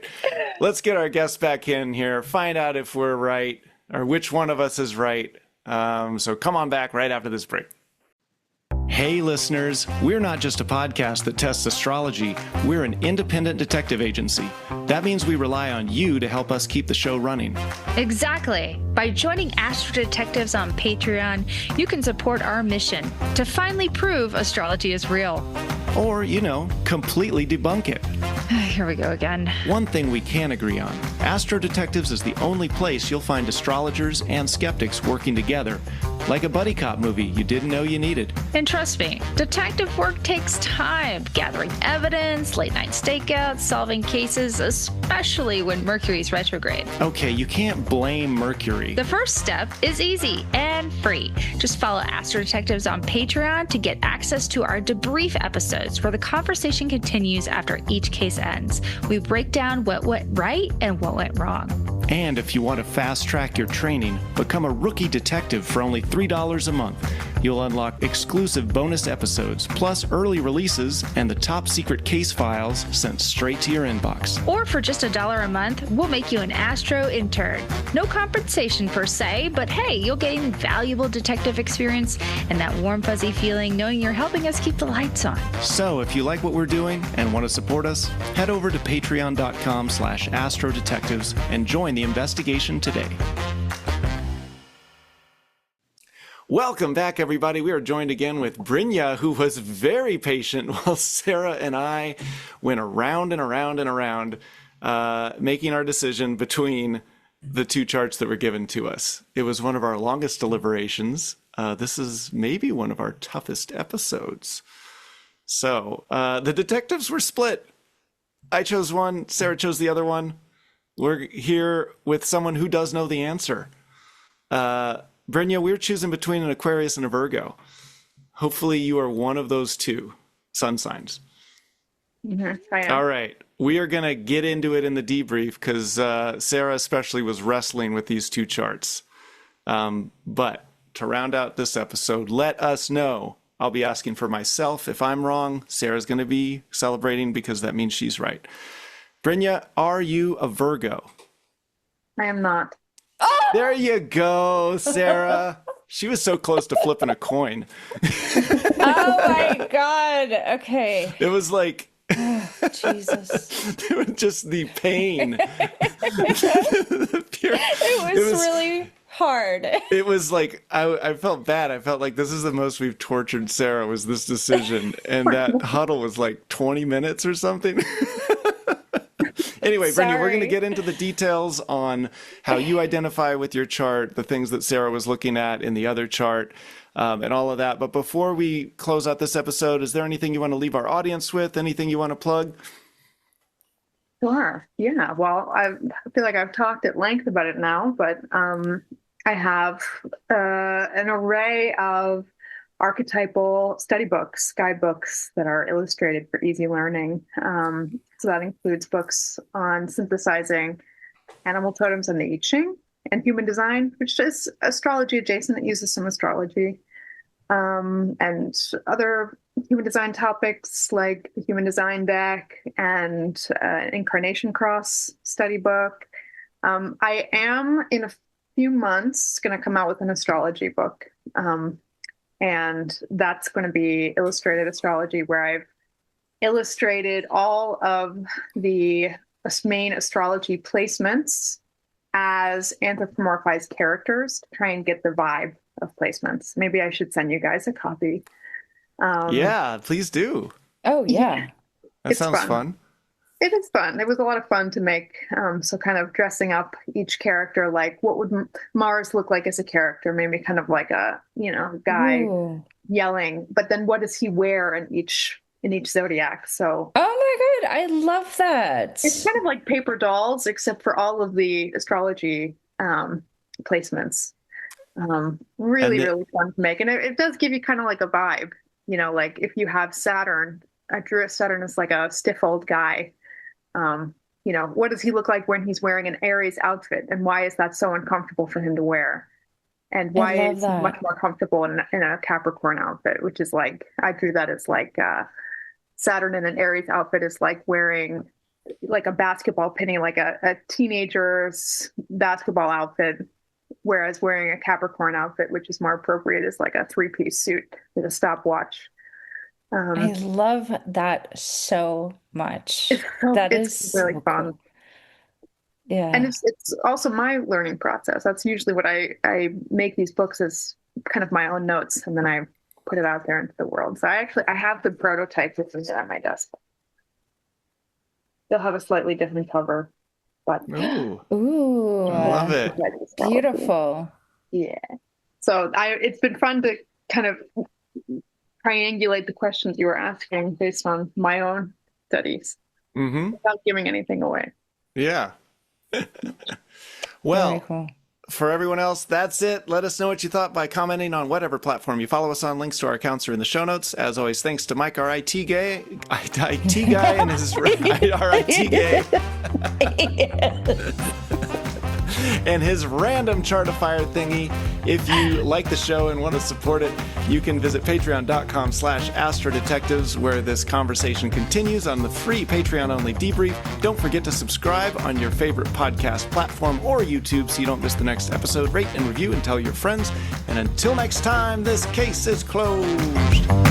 let's get our guests back in here, find out if we're right or which one of us is right. So come on back right after this break. Hey, listeners, we're not just a podcast that tests astrology. We're an independent detective agency. That means we rely on you to help us keep the show running. Exactly. By joining AstroDetectives on Patreon, you can support our mission to finally prove astrology is real. Or, completely debunk it. Here we go again. One thing we can agree on, AstroDetectives is the only place you'll find astrologers and skeptics working together, like a buddy cop movie you didn't know you needed. And trust me, detective work takes time, gathering evidence, late night stakeouts, solving cases, especially when Mercury's retrograde. Okay, you can't blame Mercury. The first step is easy and free. Just follow AstroDetectives on Patreon to get access to our debrief episodes where the conversation continues after each case ends. We break down what went right and what went wrong. And if you want to fast track your training, become a rookie detective for only $3 a month. You'll unlock exclusive bonus episodes, plus early releases and the top secret case files sent straight to your inbox. Or for just $1 a month, we'll make you an Astro intern. No compensation per se, but hey, you'll gain valuable detective experience and that warm fuzzy feeling knowing you're helping us keep the lights on. So if you like what we're doing and want to support us, head over to patreon.com/astrodetectives and join the investigation today. Welcome back, everybody. We are joined again with Brynja, who was very patient while Sarah and I went around and around and around, making our decision between the two charts that were given to us. It was one of our longest deliberations. This is maybe one of our toughest episodes. So the detectives were split. I chose one, Sarah chose the other one. We're here with someone who does know the answer. Brynja, we're choosing between an Aquarius and a Virgo. Hopefully you are one of those two sun signs. I am. All right. We are going to get into it in the debrief because Sarah especially was wrestling with these two charts. But to round out this episode, let us know. I'll be asking for myself. If I'm wrong, Sarah's going to be celebrating because that means she's right. Brynja, are you a Virgo? I am not. There you go, Sarah. She was so close to flipping a coin. Oh my God. Okay. It was like Jesus. Just the pain. It was really hard. It was like, I felt bad. I felt like this is the most we've tortured Sarah was this decision. And that huddle was like 20 minutes or something. Anyway, Brynja, we're going to get into the details on how you identify with your chart, the things that Sarah was looking at in the other chart, and all of that. But before we close out this episode, is there anything you want to leave our audience with? Anything you want to plug? Sure. Yeah. Well, I feel like I've talked at length about it now, but I have an array of archetypal study books, guidebooks that are illustrated for easy learning. So that includes books on synthesizing animal totems and the I Ching and human design, which is astrology adjacent. It uses some astrology and other human design topics like the human design deck and incarnation cross study book. I am in a few months going to come out with an astrology book. And that's going to be illustrated astrology, where I've illustrated all of the main astrology placements as anthropomorphized characters to try and get the vibe of placements. Maybe I should send you guys a copy. Yeah, please do. Oh, yeah. That sounds fun. It is fun. It was a lot of fun to make. So kind of dressing up each character, like what would Mars look like as a character? Maybe kind of like a, guy yelling, but then what does he wear in each zodiac? So, oh my God, I love that. It's kind of like paper dolls, except for all of the astrology placements. Really fun to make. And it does give you kind of like a vibe, like if you have Saturn, I drew Saturn as like a stiff old guy. What does he look like when he's wearing an Aries outfit, and why is that so uncomfortable for him to wear? And why is he much more comfortable in a Capricorn outfit, which is like, I drew that as like Saturn in an Aries outfit is like wearing like a basketball penny, like a teenager's basketball outfit, whereas wearing a Capricorn outfit, which is more appropriate, is like a 3-piece suit with a stopwatch. I love that so much. It's really fun. Cool. Yeah. And it's also my learning process. That's usually what I make these books as kind of my own notes, and then I put it out there into the world. So I have the prototype with me on my desk. They'll have a slightly different cover, but ooh, I love it. Beautiful. Yeah. So it's been fun to kind of triangulate the questions you were asking based on my own studies without giving anything away. Yeah. Well, cool. For everyone else, that's it. Let us know what you thought by commenting on whatever platform you follow us on. Links to our accounts are in the show notes. As always, thanks to Mike, our IT guy, and his our IT guy. And his random chartifier thingy. If you like the show and want to support it, you can visit patreon.com/AstroDetectives, where this conversation continues on the free Patreon-only debrief. Don't forget to subscribe on your favorite podcast platform or YouTube so you don't miss the next episode. Rate and review and tell your friends. And until next time, this case is closed.